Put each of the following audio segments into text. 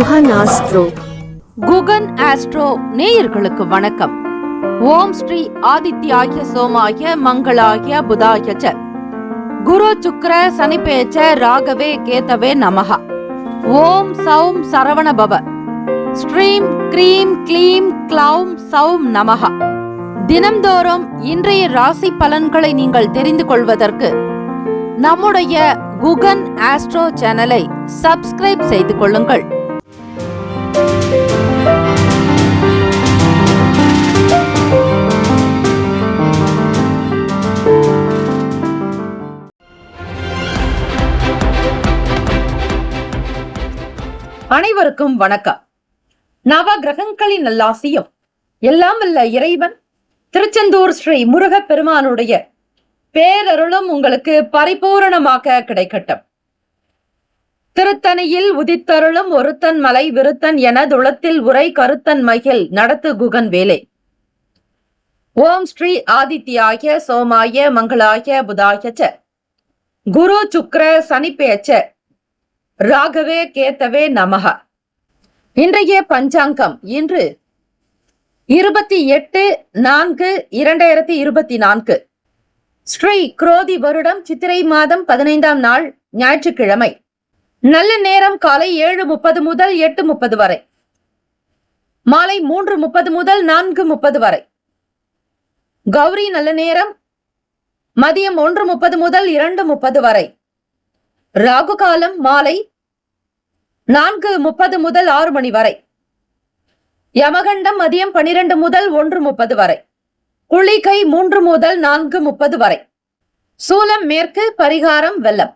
Guhan astro. Guhan astro நேயர்களுக்கு வணக்கம். ஓம் ஸ்ரீ ஆதித்யாய சோமாய மங்களாய புதாய ச குரு சுக்ர சனிபேச்ச ராகவே கேதவே நமஹ. ஓம் சௌம் சரவண பவ. ஸ்ரீம் க்ரீம் க்ளீம் க்ளௌம் சௌம் நமஹ. தினம்தோறும் இன்றைய ராசி பலன்களை நீங்கள் தெரிந்து கொள்வதற்கு நம்முடைய குகன் ஆஸ்ட்ரோ சேனலை சப்ஸ்கிரைப் செய்து கொள்ளுங்கள். அனைவருக்கும் வணக்கம். நவ கிரகங்களின் நல்லாசியும் எல்லாம் வல்ல இறைவன் திருச்செந்தூர் ஸ்ரீ முருகப் பெருமானுடைய பேரருளும் உங்களுக்கு பரிபூரணமாக கிடைக்கட்டும். திருத்தணியில் உதித்தருளும் ஒருத்தன் மலை விருத்தன் என துளத்தில் உரை கருத்தன் மகிழ் நடத்து குகன் வேலை. ஓம் ஸ்ரீ ஆதித்யாய சோமாய மங்களாய புதாய ச குரு சுக்ர சனிபேச்ச ராகவே கேத்தவே நமஹ. இன்றைய பஞ்சாங்கம் இன்று 28/4/2024 ஸ்ரீ குரோதி வருடம் சித்திரை மாதம் 15ஆம் நாள் ஞாயிற்றுக்கிழமை. நல்ல நேரம் காலை 7:30 முதல் 8:30 வரை, மாலை 3:30 முதல் 4:30 வரை. கௌரி நல்ல நேரம் மதியம் 1:30 முதல் 2:30 வரை. ராகு காலம் மாலை 4:30 முதல் 6 மணி வரை. யமகண்டம் மதியம் 12 முதல் 1:30 வரை. குளிகை 3 முதல் 4:30 வரை. சூலம் மேற்கு, பரிகாரம் வெள்ளம்.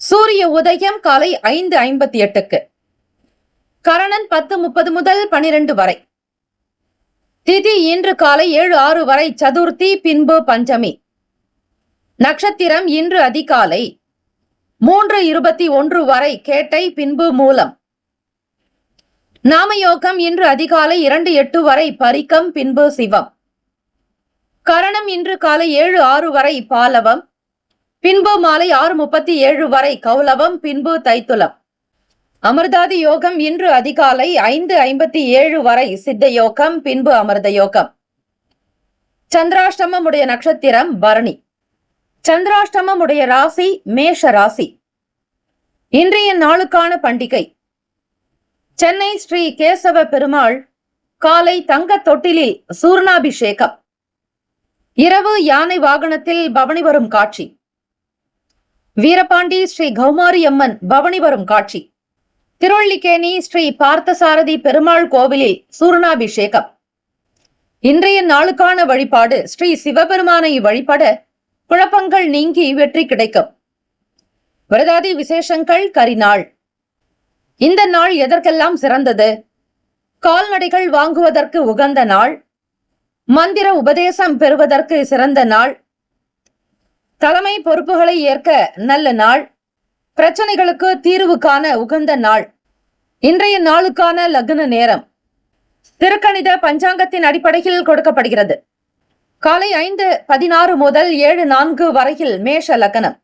சூரிய உதயம் காலை 5:58. கரணன் 10:30 முதல் 12 வரை. திதி இன்று காலை 7:06 வரை சதுர்த்தி, பின்பு பஞ்சமி. நட்சத்திரம் இன்று அதிகாலை 3:21 வரை கேட்டை, பின்பு மூலம். நாமயோகம் இன்று அதிகாலை 2:08 வரை பரிக்கம், பின்பு சிவம். கரணம் இன்று காலை 7:06 வரை பாலவம், பின்பு மாலை 6:37 வரை கௌலவம், பின்பு தைத்துலம். அமிர்தாதி யோகம் இன்று அதிகாலை 5:57 வரை சித்த யோகம், பின்பு அமிர்த யோகம். சந்திராஷ்டமம் உடைய நட்சத்திரம் பரணி. சந்திராஷ்டமம் உடைய ராசி மேஷ ராசி. இன்றைய நாளுக்கான பண்டிகை சென்னை ஸ்ரீ கேசவ பெருமாள் காலை தங்க தொட்டிலில் சூர்ணாபிஷேகம். இரவு யானை வாகனத்தில் பவனி வரும் காட்சி. வீரபாண்டி ஸ்ரீ கௌமாரி அம்மன் பவனி வரும் காட்சி. திருவள்ளிக்கேணி ஸ்ரீ பார்த்தசாரதி பெருமாள் கோவிலில் சூர்ணாபிஷேகம். இன்றைய நாளுக்கான வழிபாடு ஸ்ரீ சிவபெருமானை வழிபட குழப்பங்கள் நீங்கி வெற்றி கிடைக்கும். விரதாதி விசேஷங்கள் கரிநாள். இந்த நாள் எதற்கெல்லாம் சிறந்தது? கால்நடைகள் வாங்குவதற்கு உகந்த நாள். மந்திர உபதேசம் பெறுவதற்கு சிறந்த நாள். தலைமை பொறுப்புகளை ஏற்க நல்ல நாள். பிரச்சனைகளுக்கு தீர்வு காண உகந்த நாள். இன்றைய நாளுக்கான லக்ன நேரம் திருக்கணித பஞ்சாங்கத்தின் அடிப்படையில் கொடுக்கப்படுகிறது. காலை 5:16 முதல் 7:04 வரையில் மேஷ லக்னம்.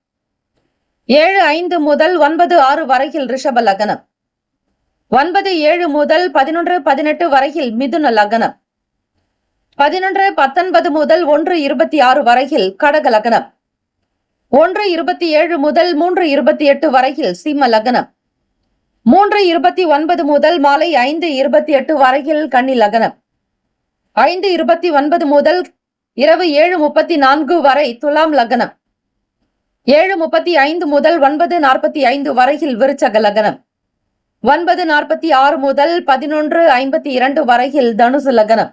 7:05 முதல் 9:06 வரையில் ரிஷப லக்னம். 9:07 முதல் 11:18 வரையில் மிதுன லக்னம். 11:19 முதல் 1:26 வரையில் கடக லக்னம். 1:27 முதல் 3:28 வரையில் சிம்ம லக்னம். 3:29 முதல் மாலை 5:28 வரையில் கன்னி லக்னம். 5:29 முதல் இரவு 7:34 வரை துலாம் லக்னம். 7:35 முதல் 9:45 வரையில் விருச்சக லக்னம். 9:46 முதல் 11:52 வரையில் தனுசு லக்னம்.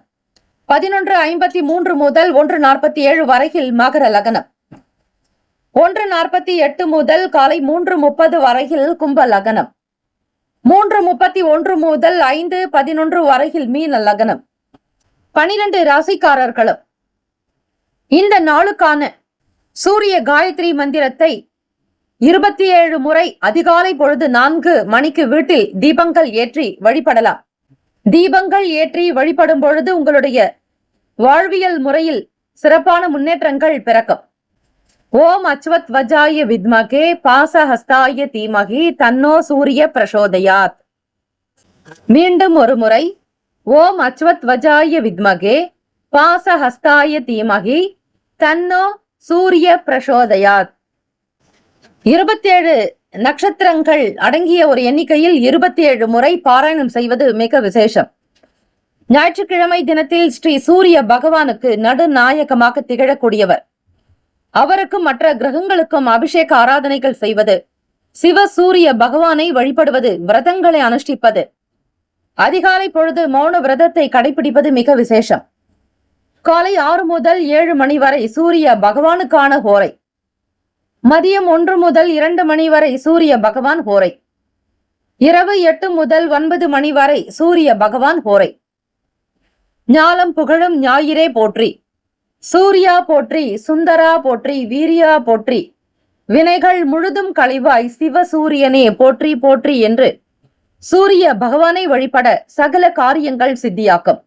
11:53 முதல் 1:47 வரையில் மகர லக்னம். 1:48 முதல் காலை 3:30 வரையில் கும்ப லக்னம். 3:31 முதல் 5:11 வரையில் மீன லக்னம். 12 ராசிக்காரர்களும் இந்த நாளுக்கான சூரிய காயத்ரி மந்திரத்தை 27 முறை அதிகாலை பொழுது 4 மணிக்கு வீட்டில் தீபங்கள் ஏற்றி வழிபடலாம். தீபங்கள் ஏற்றி வழிபடும் பொழுது உங்களுடைய வாழ்வியல் முறையில் சிறப்பான முன்னேற்றங்கள் பிறக்கும். ஓம் அச்வத் வஜாய வித்மகே பாசஹஸ்தாய தீமகி தன்னோ சூரிய பிரசோதயாத். மீண்டும் ஒரு முறை ஓம் அச்வத்வஜாய வித்மகே பாசஹஸ்தாய தீமகி தன்னோ சூரிய பிரசோதயாத். 27 நட்சத்திரங்கள் அடங்கிய ஒரு எண்ணிக்கையில் 27 முறை பாராயணம் செய்வது மிக விசேஷம். ஞாயிற்றுக்கிழமை தினத்தில் ஸ்ரீ சூரிய பகவானுக்கு நடுநாயகமாக திகழக்கூடியவர். அவருக்கும் மற்ற கிரகங்களுக்கும் அபிஷேக ஆராதனைகள் செய்வது, சிவ சூரிய பகவானை வழிபடுவது, விரதங்களை அனுஷ்டிப்பது, அதிகாலை பொழுது மௌன விரதத்தை கடைபிடிப்பது மிக விசேஷம். காலை 6 முதல் 7 மணி வரை சூரிய பகவானுக்கான ஹோரை. மதியம் 1 முதல் 2 மணி வரை சூரிய பகவான் ஹோரை. இரவு 8 முதல் 9 மணி வரை சூரிய பகவான் ஹோரை. ஞாலம் புகழும் ஞாயிறே போற்றி, சூர்யா போற்றி, சுந்தரா போற்றி, வீரியா போற்றி, வினைகள் முழுதும் கழிவாய் சிவ சூரியனே போற்றி போற்றி என்று சூரிய பகவானை வழிபட சகல காரியங்கள் சித்தியாக்கும்.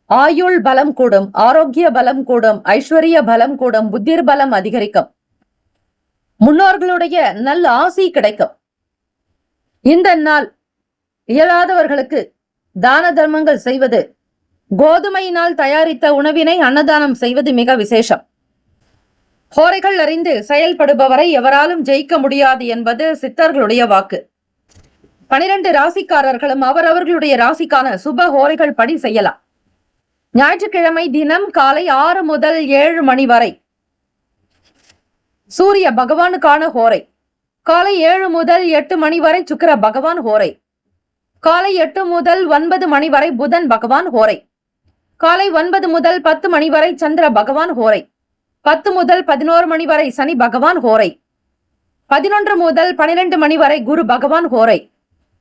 ஆயுள் பலம் கூடும், ஆரோக்கிய பலம் கூடும், ஐஸ்வர்ய பலம் கூடும், புத்திர் பலம் அதிகரிக்கும், முன்னோர்களுடைய நல்ல ஆசி கிடைக்கும். இந்த நாள் இயலாதவர்களுக்கு தான தர்மங்கள் செய்வது, கோதுமையினால் தயாரித்த உணவினை அன்னதானம் செய்வது மிக விசேஷம். ஹோரைகள் அறிந்து செயல்படுபவரை எவராலும் ஜெயிக்க முடியாது என்பது சித்தர்களுடைய வாக்கு. 12 ராசிக்காரர்களும் அவரவர்களுடைய ராசிக்கான சுப ஹோரைகள் படி செய்யலாம். ஞாயிற்றுக்கிழமை தினம் காலை 6 முதல் 7 மணி வரை சூரிய பகவானுக்கான ஹோரை. காலை 7 முதல் 8 மணி வரை சுக்கிர பகவான் ஹோரை. காலை 8 முதல் 9 மணி வரை புதன் பகவான் ஹோரை. காலை 9 முதல் 10 மணி வரை சந்திர பகவான் ஹோரை. 10 முதல் 11 மணி வரை சனி பகவான் ஹோரை. 11 முதல் 12 மணி வரை குரு பகவான் ஹோரை.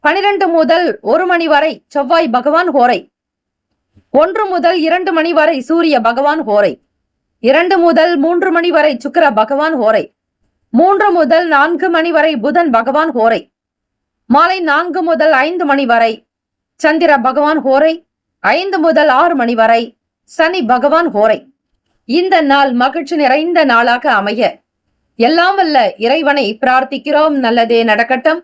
12 முதல் 1 மணி வரை செவ்வாய் பகவான் ஹோரை. 1 முதல் 2 மணி வரை சூரிய பகவான் ஹோரை. 2 முதல் 3 மணி வரை சுக்கிர பகவான் ஹோரை. 3 முதல் 4 மணி வரை புதன் பகவான் ஹோரை. மாலை 4 முதல் 5 மணி வரை சந்திர பகவான் ஹோரை. 5 முதல் 6 மணி வரை சனி பகவான் ஹோரை. இந்த நாள் மகிழ்ச்சி நிறைந்த நாளாக அமைய எல்லாம் வல்ல இறைவனை பிரார்த்திக்கிறோம். நல்லதே நடக்கட்டும்.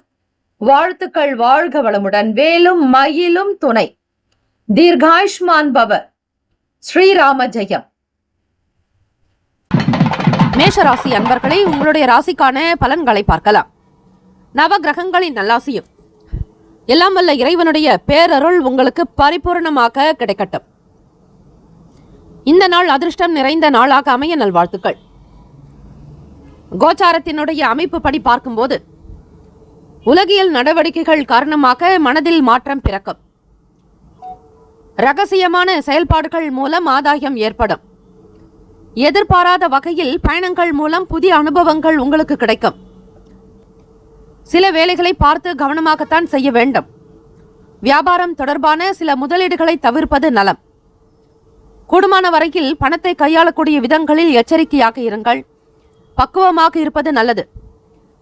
வாழ்த்துக்கள். வாழ்க வளமுடன். வேலும் மயிலும் துணை. தீர்காயுஷ்மான் பவ. ஸ்ரீராம ஜெயம். மேஷராசி அன்பர்களை, உங்களுடைய ராசிக்கான பலன்களை பார்க்கலாம். நவ கிரகங்களின் நல்லாசியும் எல்லாம் வல்ல இறைவனுடைய பேரருள் உங்களுக்கு பரிபூர்ணமாக கிடைக்கட்டும். இந்த நாள் அதிர்ஷ்டம் நிறைந்த நாளாக அமைய நல்வாழ்த்துக்கள். கோச்சாரத்தினுடைய அமைப்பு படி பார்க்கும்போது உலகியல் நடவடிக்கைகள் காரணமாக மனதில் மாற்றம் பிறக்கும். ரகசியமான செயல்பாடுகள் மூலம் ஆதாயம் ஏற்படும். எதிர்பாராத வகையில் பயணங்கள் மூலம் புதிய அனுபவங்கள் உங்களுக்கு கிடைக்கும். சில வேலைகளை பார்த்து கவனமாகத்தான் செய்ய வேண்டும். வியாபாரம் தொடர்பான சில முதலீடுகளை தவிர்ப்பது நலம். கூடுமான வரையில் பணத்தை கையாளக்கூடிய விதங்களில் எச்சரிக்கையாக இருங்கள். பக்குவமாக இருப்பது நல்லது.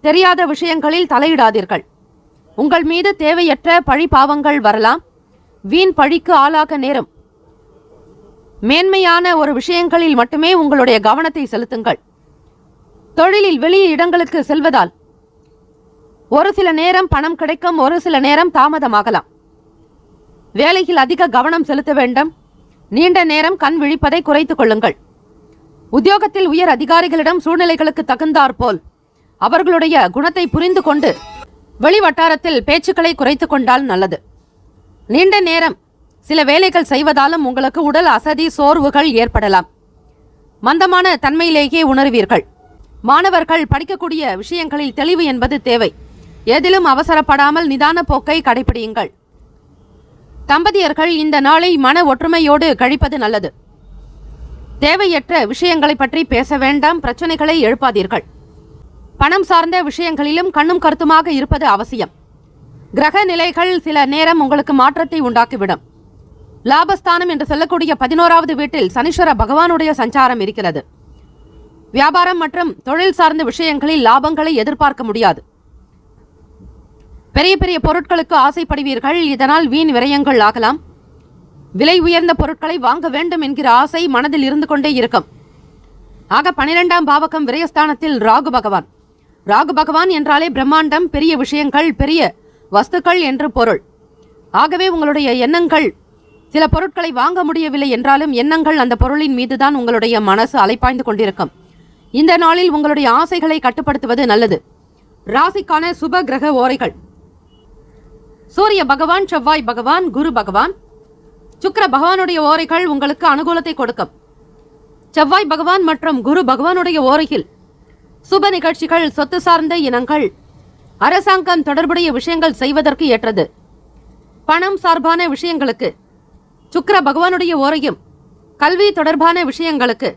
தெரியாத விஷயங்களில் தலையிடாதீர்கள். உங்கள் மீது தேவையற்ற பழி பாவங்கள் வரலாம். வீண் பழிக்கு ஆளாக நேரும். மேன்மையான ஒரு விஷயங்களில் மட்டுமே உங்களுடைய கவனத்தை செலுத்துங்கள். தொழிலில் வெளியே இடங்களுக்கு செல்வதால் ஒரு சில நேரம் பணம் கிடைக்கும், ஒரு சில நேரம் தாமதமாகலாம். வேலையில் அதிக கவனம் செலுத்த வேண்டும். நீண்ட நேரம் கண் விழிப்பதை குறைத்துக் கொள்ளுங்கள். உத்தியோகத்தில் உயர் அதிகாரிகளிடம் சூழ்நிலைகளுக்கு தகுந்தாற் போல் அவர்களுடைய குணத்தை புரிந்து கொண்டு வெளி வட்டாரத்தில் பேச்சுக்களை குறைத்து கொண்டால் நல்லது. நீண்ட நேரம் சில வேலைகள் செய்வதாலும் உங்களுக்கு உடல் அசதி, சோர்வுகள் ஏற்படலாம். மந்தமான தன்மையிலேயே உணர்வீர்கள். மாணவர்கள் படிக்கக்கூடிய விஷயங்களில் தெளிவு என்பது தேவை. எதிலும் அவசரப்படாமல் நிதான போக்கை கடைபிடியுங்கள். தம்பதியர்கள் இந்த நாளை மன ஒற்றுமையோடு கழிப்பது நல்லது. தேவையற்ற விஷயங்களை பற்றி பேச வேண்டாம். பிரச்சனைகளை எழுப்பாதீர்கள். பணம் சார்ந்த விஷயங்களிலும் கண்ணும் கருத்துமாக இருப்பது அவசியம். கிரக நிலைகள் சில நேரம் உங்களுக்கு மாற்றத்தை உண்டாக்கிவிடும். லாபஸ்தானம் என்று சொல்லக்கூடிய 11வது வீட்டில் சனீஸ்வர பகவானுடைய சஞ்சாரம் இருக்கிறது. வியாபாரம் மற்றும் தொழில் சார்ந்த விஷயங்களில் லாபங்களை எதிர்பார்க்க முடியாது. பெரிய பெரிய பொருட்களுக்கு ஆசைப்படுவீர்கள். இதனால் வீண் விரயங்கள் ஆகலாம். விலை உயர்ந்த பொருட்களை வாங்க வேண்டும் என்கிற ஆசை மனதில் இருந்து கொண்டே இருக்கும். ஆக 12ஆம் பாவகம் விரயஸ்தானத்தில் ராகு பகவான். ராகு பகவான் என்றாலே பிரம்மாண்டம், பெரிய விஷயங்கள், பெரிய வஸ்துக்கள் என்று பொருள். ஆகவே உங்களுடைய எண்ணங்கள், சில பொருட்களை வாங்க முடியவில்லை என்றாலும் எண்ணங்கள் அந்த பொருளின் மீதுதான் உங்களுடைய மனசு அலைப்பாய்ந்து கொண்டிருக்கும். இந்த நாளில் உங்களுடைய ஆசைகளை கட்டுப்படுத்துவது நல்லது. ராசிக்கான சுப கிரக ஓரைகள்: சூரிய பகவான், செவ்வாய் பகவான், குரு பகவான். சுக்கிர பகவானுடைய ஓரைகள் உங்களுக்கு அனுகூலத்தை கொடுக்கும். செவ்வாய் பகவான் மற்றும் குரு பகவானுடைய ஓரையில் சுப நிகழ்ச்சிகள், சொத்து சார்ந்த இனங்கள், அரசாங்கம் தொடர்புடைய விஷயங்கள் செய்வதற்கு ஏற்றது. பணம் சார்பான விஷயங்களுக்கு சுக்கிர பகவானுடைய ஓரையும், கல்வி தொடர்பான விஷயங்களுக்கு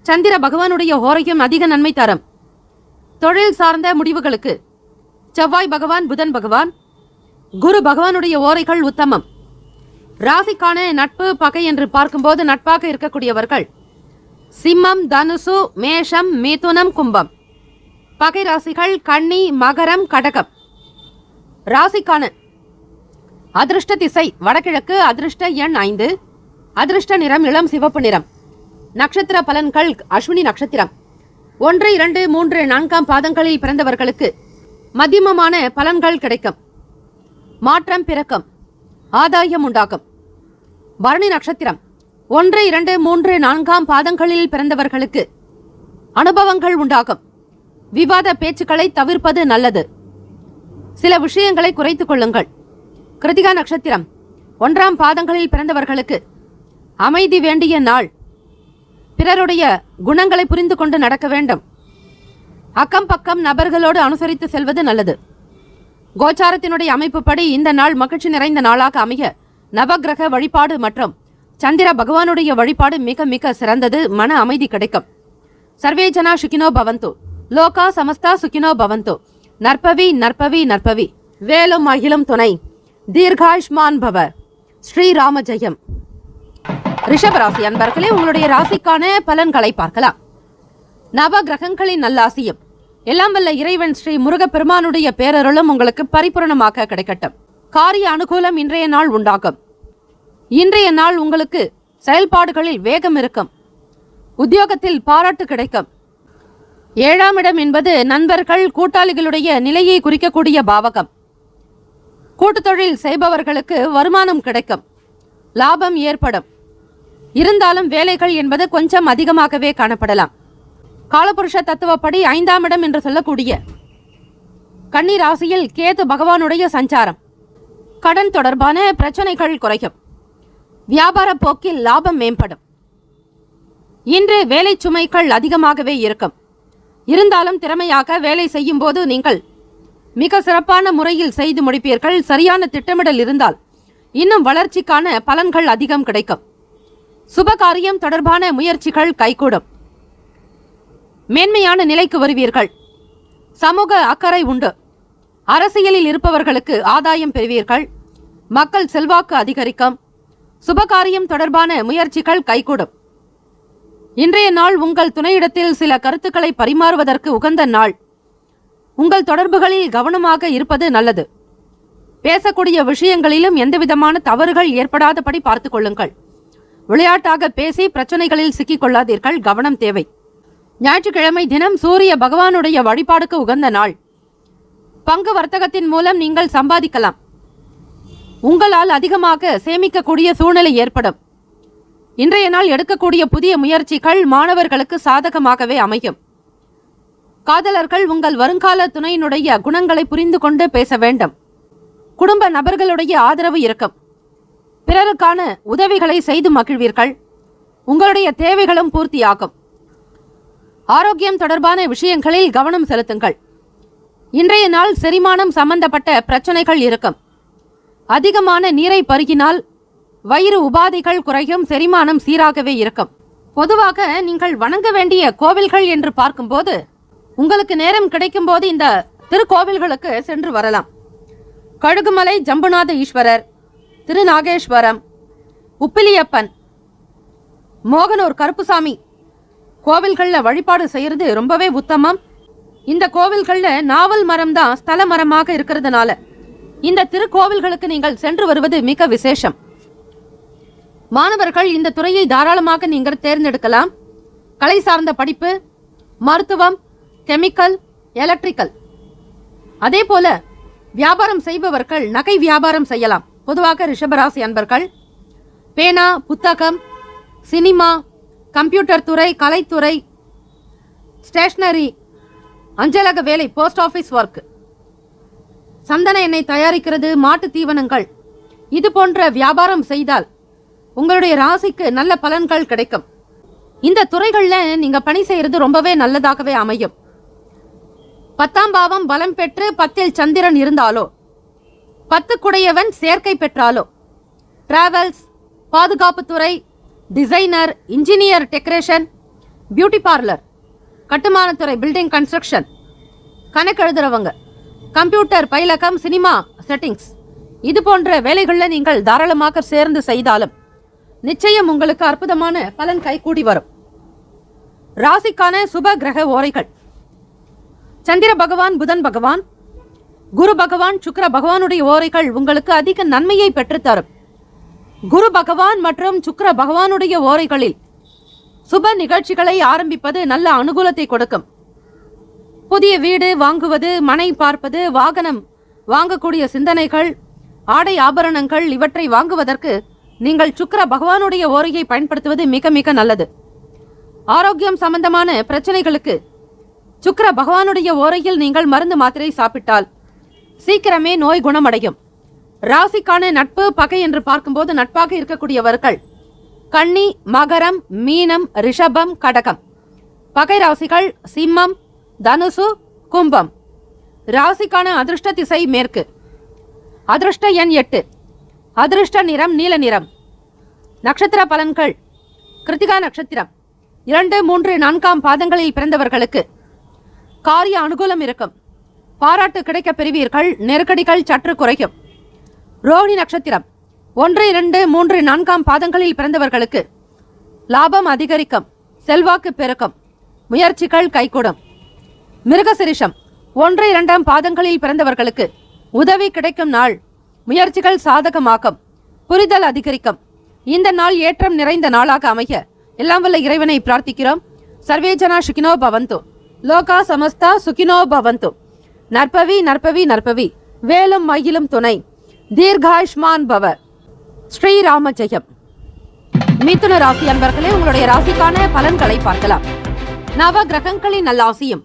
சந்திர பகவானுடைய ஓரையும் அதிக நன்மை தரும். தொழில் சார்ந்த முடிவுகளுக்கு செவ்வாய் பகவான், புதன் பகவான், குரு பகவானுடைய ஓரைகள் உத்தமம். ராசிக்கான நட்பு பகை என்று பார்க்கும்போது நட்பாக இருக்கக்கூடியவர்கள் சிம்மம், தனுசு, மேஷம், மிதுனம், கும்பம். பகை ராசிகள் கன்னி, மகரம், கடகம். ராசிக்கான அதிர்ஷ்ட திசை வடகிழக்கு, அதிர்ஷ்ட எண் 5, அதிர்ஷ்ட நிறம் இளம் சிவப்பு நிறம். நட்சத்திர பலன்கள்: அஸ்வினி நட்சத்திரம் 1, 2, 3, 4 பாதங்களில் பிறந்தவர்களுக்கு மத்தியமமான பலன்கள் கிடைக்கும். மாற்றம் பிறக்கும், ஆதாயம் உண்டாகும். பரணி நட்சத்திரம் 1, 2, 3, 4 பாதங்களில் பிறந்தவர்களுக்கு அனுபவங்கள் உண்டாகும். விவாத பேச்சுக்களை தவிர்ப்பது நல்லது. சில விஷயங்களை குறைத்துக் கொள்ளுங்கள். கிருத்திகா நட்சத்திரம் 1 பாதங்களில் பிறந்தவர்களுக்கு அமைதி வேண்டிய நாள். பிறருடைய குணங்களை புரிந்து கொண்டு நடக்க வேண்டும். அக்கம் பக்கம் நபர்களோடு அனுசரித்து செல்வது நல்லது. கோச்சாரத்தினுடைய அமைப்புப்படி இந்த நாள் மகிழ்ச்சி நிறைந்த நாளாக அமைய நவகிரக வழிபாடு மற்றும் சந்திர பகவானுடைய வழிபாடு மிக மிக சிறந்தது. மன அமைதி கிடைக்கும். சர்வே ஜனா சுகினோ பவந்து, லோகா சமஸ்தா சுகினோ பவந்து. நற்பவி நற்பவி நற்பவி. வேலும் அகிலும் துணை. தீர்காயுஷ்மான் பவ. ஸ்ரீராம ஜெயம். ரிஷபராசி அன்பர்களே, உங்களுடைய ராசிக்கான பலன்களை பார்க்கலாம். நவ கிரகங்களின் நல்லாசியும் எல்லாம் வல்ல இறைவன் ஸ்ரீ முருகப்பெருமானுடைய பேரருளும் உங்களுக்கு பரிபூரணமாக கிடைக்கட்டும். காரிய அனுகூலம் இன்றைய நாள் உண்டாகும். இன்றைய நாள் உங்களுக்கு செயல்பாடுகளில் வேகம் இருக்கும். உத்தியோகத்தில் பாராட்டு கிடைக்கும். 7ஆம் இடம் என்பது நண்பர்கள், கூட்டாளிகளுடைய நிலையை குறிக்கக்கூடிய பாவகம். கூட்டுத் தொழில் செய்பவர்களுக்கு வருமானம் கிடைக்கும். லாபம் ஏற்படும். இருந்தாலும் வேலைகள் என்பது கொஞ்சம் அதிகமாகவே காணப்படலாம். காலபுருஷ தத்துவப்படி 5ஆம் இடம் என்று சொல்லக்கூடிய கன்னி ராசியில் கேது பகவானுடைய சஞ்சாரம். கடன் தொடர்பான பிரச்சனைகள் குறையும். வியாபார போக்கில் லாபம் மேம்படும். இன்று வேலை சுமைகள் அதிகமாகவே இருக்கும். இருந்தாலும் திறமையாக வேலை செய்யும் போது நீங்கள் மிக சிறப்பான முறையில் செய்து முடிப்பீர்கள். சரியான திட்டமிடல் இருந்தால் இன்னும் வளர்ச்சிக்கான பலன்கள் அதிகம் கிடைக்கும். சுபகாரியம் தொடர்பான முயற்சிகள் கைகூடும். மேன்மையான நிலைக்கு வருவீர்கள். சமூக அக்கறை உண்டு. அரசியலில் இருப்பவர்களுக்கு ஆதாயம் பெறுவீர்கள். மக்கள் செல்வாக்கு அதிகரிக்கும். சுபகாரியம் தொடர்பான முயற்சிகள் கைகூடும். இன்றைய நாள் உங்கள் துணையிடத்தில் சில கருத்துக்களை பரிமாறுவதற்கு உகந்த நாள். உங்கள் தொடர்புகளில் கவனமாக இருப்பது நல்லது. பேசக்கூடிய விஷயங்களிலும் எந்தவிதமான தவறுகள் ஏற்படாதபடி பார்த்துக் கொள்ளுங்கள். விளையாட்டாக பேசி பிரச்சனைகளில் சிக்கிக் கொள்ளாதீர்கள். கவனம் தேவை. ஞாயிற்றுக்கிழமை தினம் சூரிய பகவானுடைய வழிபாடுக்கு உகந்த நாள். பங்கு வர்த்தகத்தின் மூலம் நீங்கள் சம்பாதிக்கலாம். உங்களால் அதிகமாக சேமிக்கக்கூடிய சூழ்நிலை ஏற்படும். இன்றைய நாள் எடுக்கக்கூடிய புதிய முயற்சிகள் மாணவர்களுக்கு சாதகமாகவே அமையும். காதலர்கள் உங்கள் வருங்கால துணையினுடைய குணங்களை புரிந்து கொண்டு பேச வேண்டும். குடும்ப நபர்களுடைய ஆதரவு இருக்கும். பிறருக்கான உதவிகளை செய்து மகிழ்வீர்கள். உங்களுடைய தேவைகளும் பூர்த்தியாகும். ஆரோக்கியம் தொடர்பான விஷயங்களில் கவனம் செலுத்துங்கள். இன்றைய நாள் செரிமானம் சம்பந்தப்பட்ட பிரச்சனைகள் இருக்கும். அதிகமான நீரை பருகினால் வயிறு உபாதைகள் குறையும். செரிமானம் சீராகவே இருக்கும். பொதுவாக நீங்கள் வணங்க வேண்டிய கோவில்கள் என்று பார்க்கும்போது உங்களுக்கு நேரம் கிடைக்கும் போது இந்த திருக்கோவில்களுக்கு சென்று வரலாம். கழுகுமலை ஜம்புநாத ஈஸ்வரர், திருநாகேஸ்வரம், உப்பிலியப்பன், மோகனூர் கருப்புசாமி கோவில்களில் வழிபாடு செய்யறது ரொம்பவே உத்தமம். இந்த கோவில்களில் நாவல் மரம் தான் ஸ்தல மரமாக இருக்கிறதுனால இந்த திருக்கோவில்களுக்கு நீங்கள் சென்று வருவது மிக விசேஷம். மாணவர்கள் இந்த துறையை தாராளமாக நீங்கள் தேர்ந்தெடுக்கலாம். கலை சார்ந்த படிப்பு, மருத்துவம், கெமிக்கல், எலக்ட்ரிக்கல். அதே போல வியாபாரம் செய்பவர்கள் நகை வியாபாரம் செய்யலாம். பொதுவாக ரிஷபராசி அன்பர்கள் பேனா, புத்தகம், சினிமா, கம்ப்யூட்டர் துறை, கலைத்துறை, ஸ்டேஷனரி, அஞ்சலக வேலை, போஸ்ட் ஆஃபீஸ் ஒர்க், சந்தன எண்ணெய் தயாரிக்கிறது, மாட்டு தீவனங்கள், இது போன்ற வியாபாரம் செய்தால் உங்களுடைய ராசிக்கு நல்ல பலன்கள் கிடைக்கும். இந்த துறைகளில் நீங்கள் பணி செய்கிறது ரொம்பவே நல்லதாகவே அமையும். 10ஆம் பாவம் பலம் பெற்று 10இல் சந்திரன் இருந்தாலோ, 10 குடையவன் சேர்க்கை பெற்றாலோ, டிராவல்ஸ், பாதுகாப்புத்துறை, designer, engineer, decoration, beauty parlour, கட்டுமானத்துறை, பில்டிங் கன்ஸ்ட்ரக்ஷன், கணக்கெழுதுறவங்க, கம்ப்யூட்டர், பயிலகம், சினிமா செட்டிங்ஸ், இது போன்ற வேலைகளில் நீங்கள் தாராளமாக சேர்ந்து செய்தாலும் நிச்சயம் உங்களுக்கு அற்புதமான பலன் கைகூடி வரும். ராசிக்கான சுப கிரக ஓரைகள்: சந்திர பகவான், புதன் பகவான், குரு பகவான், சுக்கிர பகவானுடைய ஓரைகள் உங்களுக்கு அதிக நன்மையை பெற்றுத்தரும். குரு பகவான் மற்றும் சுக்கிர பகவானுடைய ஓரைகளில் சுப நிகழ்ச்சிகளை ஆரம்பிப்பது நல்ல அனுகூலத்தை கொடுக்கும். புதிய வீடு வாங்குவது, மனை பார்ப்பது, வாகனம் வாங்கக்கூடிய சிந்தனைகள், ஆடை ஆபரணங்கள் இவற்றை வாங்குவதற்கு நீங்கள் சுக்கிர பகவானுடைய ஓரையை பயன்படுத்துவது மிக மிக நல்லது. ஆரோக்கியம் சம்பந்தமான பிரச்சனைகளுக்கு சுக்கிர பகவானுடைய ஓரையில் நீங்கள் மருந்து மாத்திரை சாப்பிட்டால் சீக்கிரமே நோய் குணமடையும். ராசிக்கான நட்பு பகை என்று பார்க்கும்போது நட்பாக இருக்கக்கூடியவர்கள் கன்னி, மகரம், மீனம், ரிஷபம், கடகம். பகை ராசிகள் சிம்மம், தனுசு, கும்பம். ராசிக்கான அதிர்ஷ்ட திசை மேற்கு. அதிர்ஷ்ட எண் 8. அதிர்ஷ்ட நிறம் நீல நிறம். நட்சத்திர பலன்கள்: கிருத்திகா நட்சத்திரம் 2, 3, 4ஆம் பாதங்களில் பிறந்தவர்களுக்கு காரிய அனுகூலம் இருக்கும். பாராட்டு கிடைக்க பெறுவீர்கள். நெருக்கடிகள் சற்று குறையும். ரோஹிணி நட்சத்திரம் 1, 2, 3, 4ஆம் பாதங்களில் பிறந்தவர்களுக்கு லாபம் அதிகரிக்கும். செல்வாக்கு பெருக்கும். முயற்சிகள் கைகூடும். மிருகசிரிஷம் 1, 2ஆம் பாதங்களில் பிறந்தவர்களுக்கு உதவி கிடைக்கும் நாள். முயற்சிகள் சாதகமாகும். புரிதல் அதிகரிக்கும். இந்த நாள் ஏற்றம் நிறைந்த நாளாக அமைய எல்லாம் வல்ல இறைவனை பிரார்த்திக்கிறோம். சர்வே ஜனா சுகினோ பவந்து, லோகா சமஸ்தா சுகினோ பவந்து. நற்பவி நற்பவி நற்பவி, வேலும் மயிலும் துணை, தீர்காயுஷ்மான் பவ. ஸ்ரீராம ஜெயம். மிதுன ராசி அன்பர்களே, உங்களுடைய ராசிக்கான பலன்களை பார்க்கலாம். நவ கிரகங்களின் நல்லாசியும்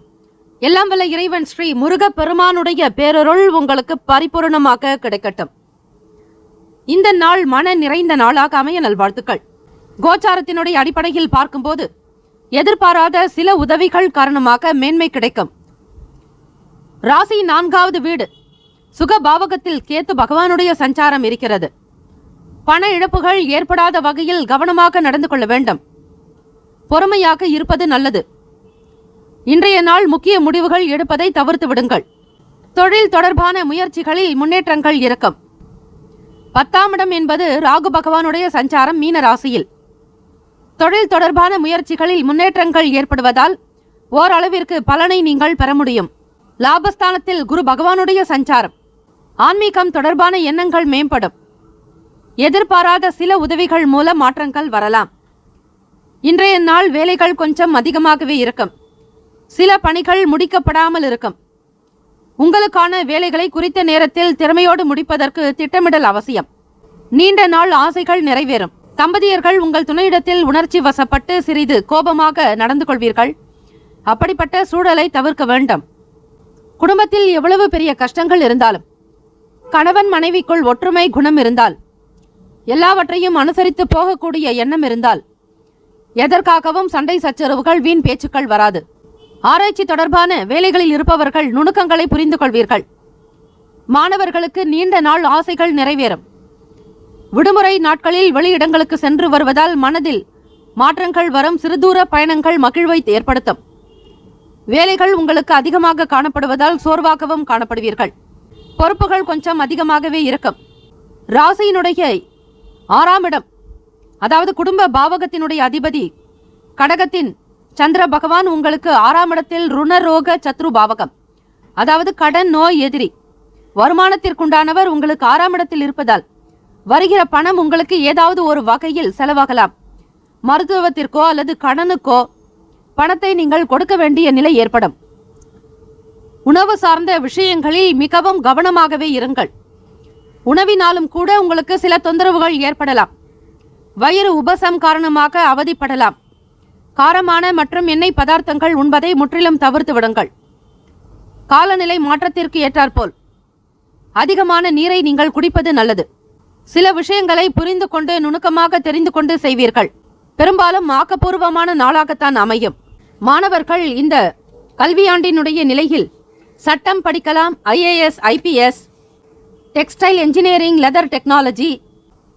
எல்லாம் வல்ல இறைவன் ஸ்ரீ முருக பெருமானுடைய பேரருள் உங்களுக்கு பரிபூர்ணமாக கிடைக்கட்டும். இந்த நாள் மன நிறைந்த நாளாக அமைய நல்வாழ்த்துக்கள். கோச்சாரத்தினுடைய அடிப்படையில் பார்க்கும்போது எதிர்பாராத சில உதவிகள் காரணமாக மேன்மை கிடைக்கும். ராசி 4வது வீடு சுகபாவகத்தில் கேத்து பகவானுடைய சஞ்சாரம் இருக்கிறது. பண இழப்புகள் ஏற்படாத வகையில் கவனமாக நடந்து கொள்ள வேண்டும். பொறுமையாக இருப்பது நல்லது. இன்றைய நாள் முக்கிய முடிவுகள் எடுப்பதை தவிர்த்து விடுங்கள். தொழில் தொடர்பான முயற்சிகளில் முன்னேற்றங்கள் இருக்கும். 10ஆம் இடம் என்பது ராகு பகவானுடைய சஞ்சாரம் மீன ராசியில். தொழில் தொடர்பான முயற்சிகளில் முன்னேற்றங்கள் ஏற்படுவதால் ஓரளவிற்கு பலனை நீங்கள் பெற முடியும். லாபஸ்தானத்தில் குரு பகவானுடைய சஞ்சாரம். ஆன்மீகம் தொடர்பான எண்ணங்கள் மேம்படும். எதிர்பாராத சில உதவிகள் மூலம் மாற்றங்கள் வரலாம். இன்றைய நாள் வேலைகள் கொஞ்சம் அதிகமாகவே இருக்கும். சில பணிகள் முடிக்கப்படாமல் இருக்கும். உங்களுக்கான வேலைகளை குறித்த நேரத்தில் திறமையோடு முடிப்பதற்கு திட்டமிடல் அவசியம். நீண்ட நாள் ஆசைகள் நிறைவேறும். தம்பதியர்கள் உங்கள் துணையிடத்தில் உணர்ச்சி வசப்பட்டு சிறிது கோபமாக நடந்து கொள்வீர்கள். அப்படிப்பட்ட சூழலை தவிர்க்க வேண்டும். குடும்பத்தில் எவ்வளவு பெரிய கஷ்டங்கள் இருந்தாலும் கணவன் மனைவிக்குள் ஒற்றுமை குணம் இருந்தால், எல்லாவற்றையும் அனுசரித்து போகக்கூடிய எண்ணம் இருந்தால் எதற்காகவும் சண்டை சச்சரவுகள் வீண் பேச்சுக்கள் வராது. ஆராய்ச்சி தொடர்பான வேலைகளில் இருப்பவர்கள் நுணுக்கங்களை புரிந்து கொள்வீர்கள். மாணவர்களுக்கு நீண்ட நாள் ஆசைகள் நிறைவேறும். விடுமுறை நாட்களில் வெளியிடங்களுக்கு சென்று வருவதால் மனதில் மாற்றங்கள் வரும். சிறுதூர பயணங்கள் மகிழ்வை ஏற்படுத்தும். வேலைகள் உங்களுக்கு அதிகமாக காணப்படுவதால் சோர்வாகவும் காணப்படுவீர்கள். பொறுப்புகள் கொஞ்சம் அதிகமாகவே இருக்கும். ராசியினுடைய 6ஆம் இடம், அதாவது குடும்ப பாவகத்தினுடைய அதிபதி கடகத்தின் சந்திர பகவான் உங்களுக்கு 6ஆம் இடத்தில் ருணரோக சத்ரு பாவகம், அதாவது கடன் நோய் எதிரி. வருமானத்திற்குண்டானவர் உங்களுக்கு 6ஆம் இடத்தில் இருப்பதால் வருகிற பணம் உங்களுக்கு ஏதாவது ஒரு வகையில் செலவாகலாம். மருத்துவத்திற்கோ அல்லது கடனுக்கோ பணத்தை நீங்கள் கொடுக்க வேண்டிய நிலை ஏற்படும். உணவு சார்ந்த விஷயங்களில் மிகவும் கவனமாகவே இருங்கள். உணவினாலும் கூட உங்களுக்கு சில தொந்தரவுகள் ஏற்படலாம். வயிறு உபசம் காரணமாக அவதிப்படலாம். காரமான மற்றும் எண்ணெய் பதார்த்தங்கள் உண்பதை முற்றிலும் தவிர்த்து விடுங்கள். காலநிலை மாற்றத்திற்கு ஏற்றாற்போல் அதிகமான நீரை நீங்கள் குடிப்பது நல்லது. சில விஷயங்களை புரிந்து கொண்டு நுணுக்கமாக தெரிந்து கொண்டு செய்வீர்கள். பெரும்பாலும் ஆக்கப்பூர்வமான நாளாகத்தான் அமையும். மாணவர்கள் இந்த கல்வியாண்டினுடைய நிலையில் சட்டம் படிக்கலாம், IAS, IPS, textile engineering, leather technology,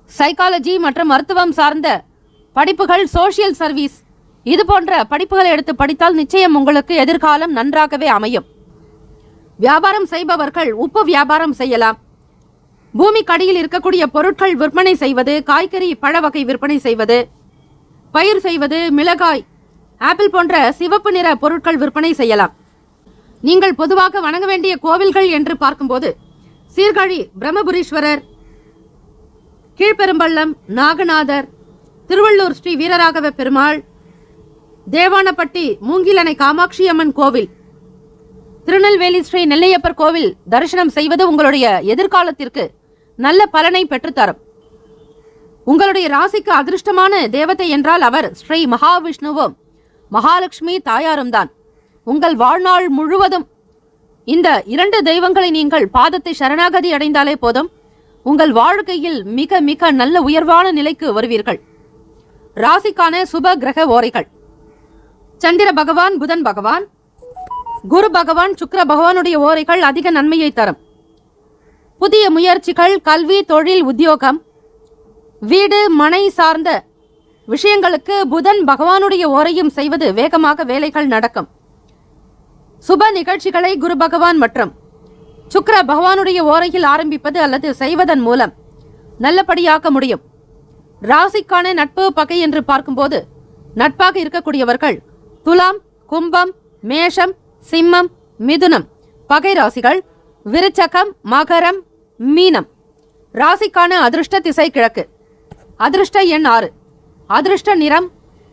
psychology மற்றும் மருத்துவம் சார்ந்த படிப்புகள், சோஷியல் சர்வீஸ் இது போன்ற படிப்புகளை எடுத்து படித்தால் நிச்சயம் உங்களுக்கு எதிர்காலம் நன்றாகவே அமையும். வியாபாரம் செய்பவர்கள் உப்பு வியாபாரம் செய்யலாம். பூமிக்கடியில் இருக்கக்கூடிய பொருட்கள் விற்பனை செய்வது, காய்கறி பழ வகை விற்பனை செய்வது, பயிர் செய்வது, மிளகாய், ஆப்பிள் போன்ற சிவப்பு நிற பொருட்கள் விற்பனை செய்யலாம். நீங்கள் பொதுவாக வணங்க வேண்டிய கோவில்கள் என்று பார்க்கும்போது சீர்காழி பிரம்மபுரீஸ்வரர், கீழ்பெரும்பள்ளம் நாகநாதர், திருவள்ளூர் ஸ்ரீ வீரராகவ பெருமாள், தேவானப்பட்டி மூங்கிலணை காமாட்சி அம்மன் கோவில், திருநெல்வேலி ஸ்ரீ நெல்லையப்பர் கோவில் தரிசனம் செய்வது உங்களுடைய எதிர்காலத்திற்கு நல்ல பலனை பெற்றுத்தரும். உங்களுடைய ராசிக்கு அதிர்ஷ்டமான தேவதை என்றால் அவர் ஸ்ரீ மகாவிஷ்ணுவும் மகாலட்சுமி தாயாரும் தான். உங்கள் வாழ்நாள் முழுவதும் இந்த 2 தெய்வங்களை நீங்கள் பாதத்தை சரணாகதி அடைந்தாலே போதும், உங்கள் வாழ்க்கையில் மிக மிக நல்ல உயர்வான நிலைக்கு வருவீர்கள். ராசிக்கான சுப கிரக ஓரைகள்: சந்திர பகவான், புதன் பகவான், குரு பகவான், சுக்கிர பகவானுடைய ஓரைகள் அதிக நன்மையை தரும். புதிய முயற்சிகள், கல்வி, தொழில், உத்தியோகம், வீடு மனை சார்ந்த விஷயங்களுக்கு புதன் பகவானுடைய ஓரையும் செய்வது வேகமாக வேலைகள் நடக்கும். சுப நிகழ்ச்சிகளை குரு பகவான் மற்றும் சுக்கிர பகவானுடைய ஓரையில் ஆரம்பிப்பது அல்லது செய்வதன் மூலம் நல்லபடியாக்க முடியும். ராசிக்கான நட்பு பகை என்று பார்க்கும்போது நட்பாக இருக்கக்கூடியவர்கள் துலாம், கும்பம், மேஷம், சிம்மம், மிதுனம் பகை ராசிகள், விருச்சகம், மகரம், மீனம். ராசிக்கான அதிர்ஷ்ட திசை கிழக்கு. அதிர்ஷ்ட எண் 6. அதிர்ஷ்ட நிறம்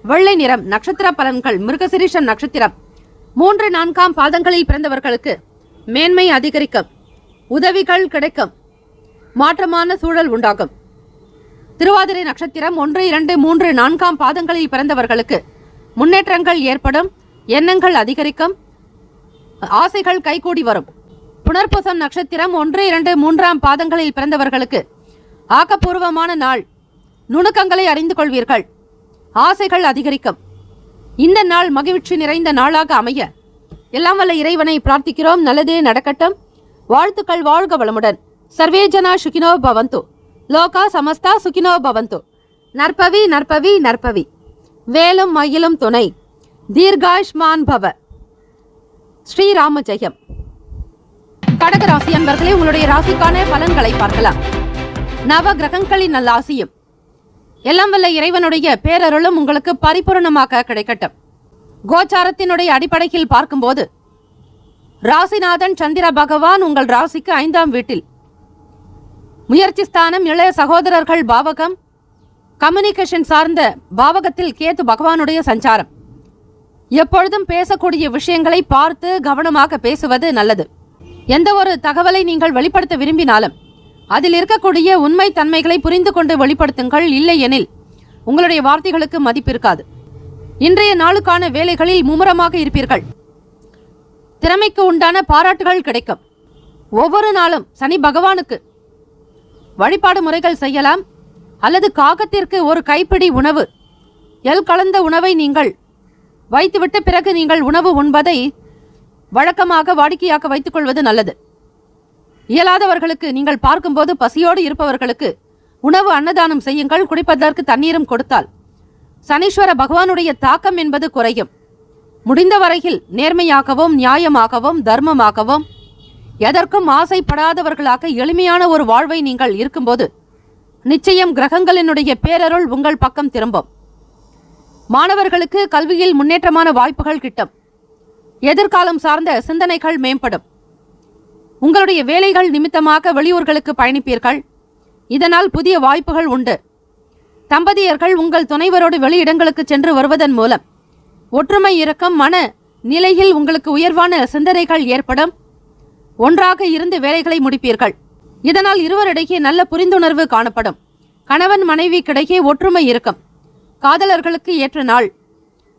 வெள்ளை நிறம். நட்சத்திர பலன்கள்: மிருகசிரீஷம் நட்சத்திரம் 3, 4 பாதங்களில் பிறந்தவர்களுக்கு மேன்மை அதிகரிக்கும், உதவிகள் கிடைக்கும், மாற்றமான சூழல் உண்டாகும். திருவாதிரை நட்சத்திரம் 1, 2, 3, 4 பாதங்களில் பிறந்தவர்களுக்கு முன்னேற்றங்கள் ஏற்படும், எண்ணங்கள் அதிகரிக்கும், ஆசைகள் கைகூடி வரும். புனர்பூசம் நட்சத்திரம் 1, 2, 3 பாதங்களில் பிறந்தவர்களுக்கு ஆக்கப்பூர்வமான நாள். நுணுக்கங்களை அறிந்து கொள்வீர்கள், ஆசைகள் அதிகரிக்கும். இந்த நாள் மகிழ்ச்சி நிறைந்த நாளாக அமைய எல்லாம் வல்ல இறைவனை பிரார்த்திக்கிறோம். நல்லதே நடக்கட்டும். வாழ்த்துக்கள். வாழ்க வளமுடன். சர்வே ஜனா சுகினோ பவந்து. லோகா சமஸ்தா சுகினோ பவந்து. நற்பவி நற்பவி நற்பவி. வேலும் மயிலும் துணை. தீர்காயுஷ்மான் பவ. ஸ்ரீராம ஜெயம். கடகராசி அன்பர்களே, உங்களுடைய ராசிக்கான பலன்களை பார்க்கலாம். நவ கிரகங்களின் நல்ல ஆசியும் எல்லாம் வல்ல இறைவனுடைய பேரருளும் உங்களுக்கு பரிபூர்ணமாக கிடைக்கட்டும். கோச்சாரத்தினுடைய அடிப்படையில் பார்க்கும்போது ராசிநாதன் சந்திர பகவான் உங்கள் ராசிக்கு 5ஆம் வீட்டில், முயற்சி ஸ்தானம், இளைய சகோதரர்கள் பாவகம், கம்யூனிகேஷன் சார்ந்த பாவகத்தில் கேது பகவானுடைய சஞ்சாரம். எப்பொழுதும் பேசக்கூடிய விஷயங்களை பார்த்து கவனமாக பேசுவது நல்லது. எந்த ஒரு தகவலை நீங்கள் வெளிப்படுத்த விரும்பினாலும் அதில் இருக்கக்கூடிய உண்மை தன்மைகளை புரிந்து கொண்டு வெளிப்படுத்துங்கள். இல்லையெனில் உங்களுடைய வார்த்தைகளுக்கு மதிப்பிருக்காது. இன்றைய நாளுக்கான வேலைகளில் மும்முரமாக இருப்பீர்கள். திறமைக்கு உண்டான பாராட்டுகள் கிடைக்கும். ஒவ்வொரு நாளும் சனி பகவானுக்கு வழிபாடு முறைகள் செய்யலாம். அல்லது காகத்திற்கு ஒரு கைப்பிடி உணவு, எல் கலந்த உணவை நீங்கள் வைத்துவிட்ட பிறகு நீங்கள் உணவு உண்பதை வழக்கமாக வாடிக்கையாக வைத்துக் கொள்வது நல்லது. இயலாதவர்களுக்கு, நீங்கள் பார்க்கும்போது பசியோடு இருப்பவர்களுக்கு உணவு அன்னதானம் செய்யுங்கள். குடிப்பதற்கு தண்ணீரும் கொடுத்தால் சனீஸ்வர பகவானுடைய தாக்கம் என்பது குறையும். முடிந்த வரையில் நேர்மையாகவும் நியாயமாகவும் தர்மமாகவும் எதற்கும் ஆசைப்படாதவர்களாக எளிமையான ஒரு வாழ்வை நீங்கள் இருக்கும்போது நிச்சயம் கிரகங்களினுடைய பேரருள் உங்கள் பக்கம் திரும்பும். மாணவர்களுக்கு கல்வியில் முன்னேற்றமான வாய்ப்புகள் கிட்டும். எதிர்காலம் சார்ந்த சிந்தனைகள் மேம்படும். உங்களுடைய வேலைகள் நிமித்தமாக வெளியூர்களுக்கு பயணிப்பீர்கள். இதனால் புதிய வாய்ப்புகள் உண்டு. தம்பதியர்கள் உங்கள் துணைவரோடு வெளியிடங்களுக்கு சென்று வருவதன் மூலம் ஒற்றுமை இருக்கும். மன நிலையில் உங்களுக்கு உயர்வான சிந்தனைகள் ஏற்படும். ஒன்றாக இருந்து வேலைகளை முடிப்பீர்கள். இதனால் இருவரிடையே நல்ல புரிந்துணர்வு காணப்படும். கணவன் மனைவிக்கிடையே ஒற்றுமை இருக்கும். காதலர்களுக்கு ஏற்ற நாள்.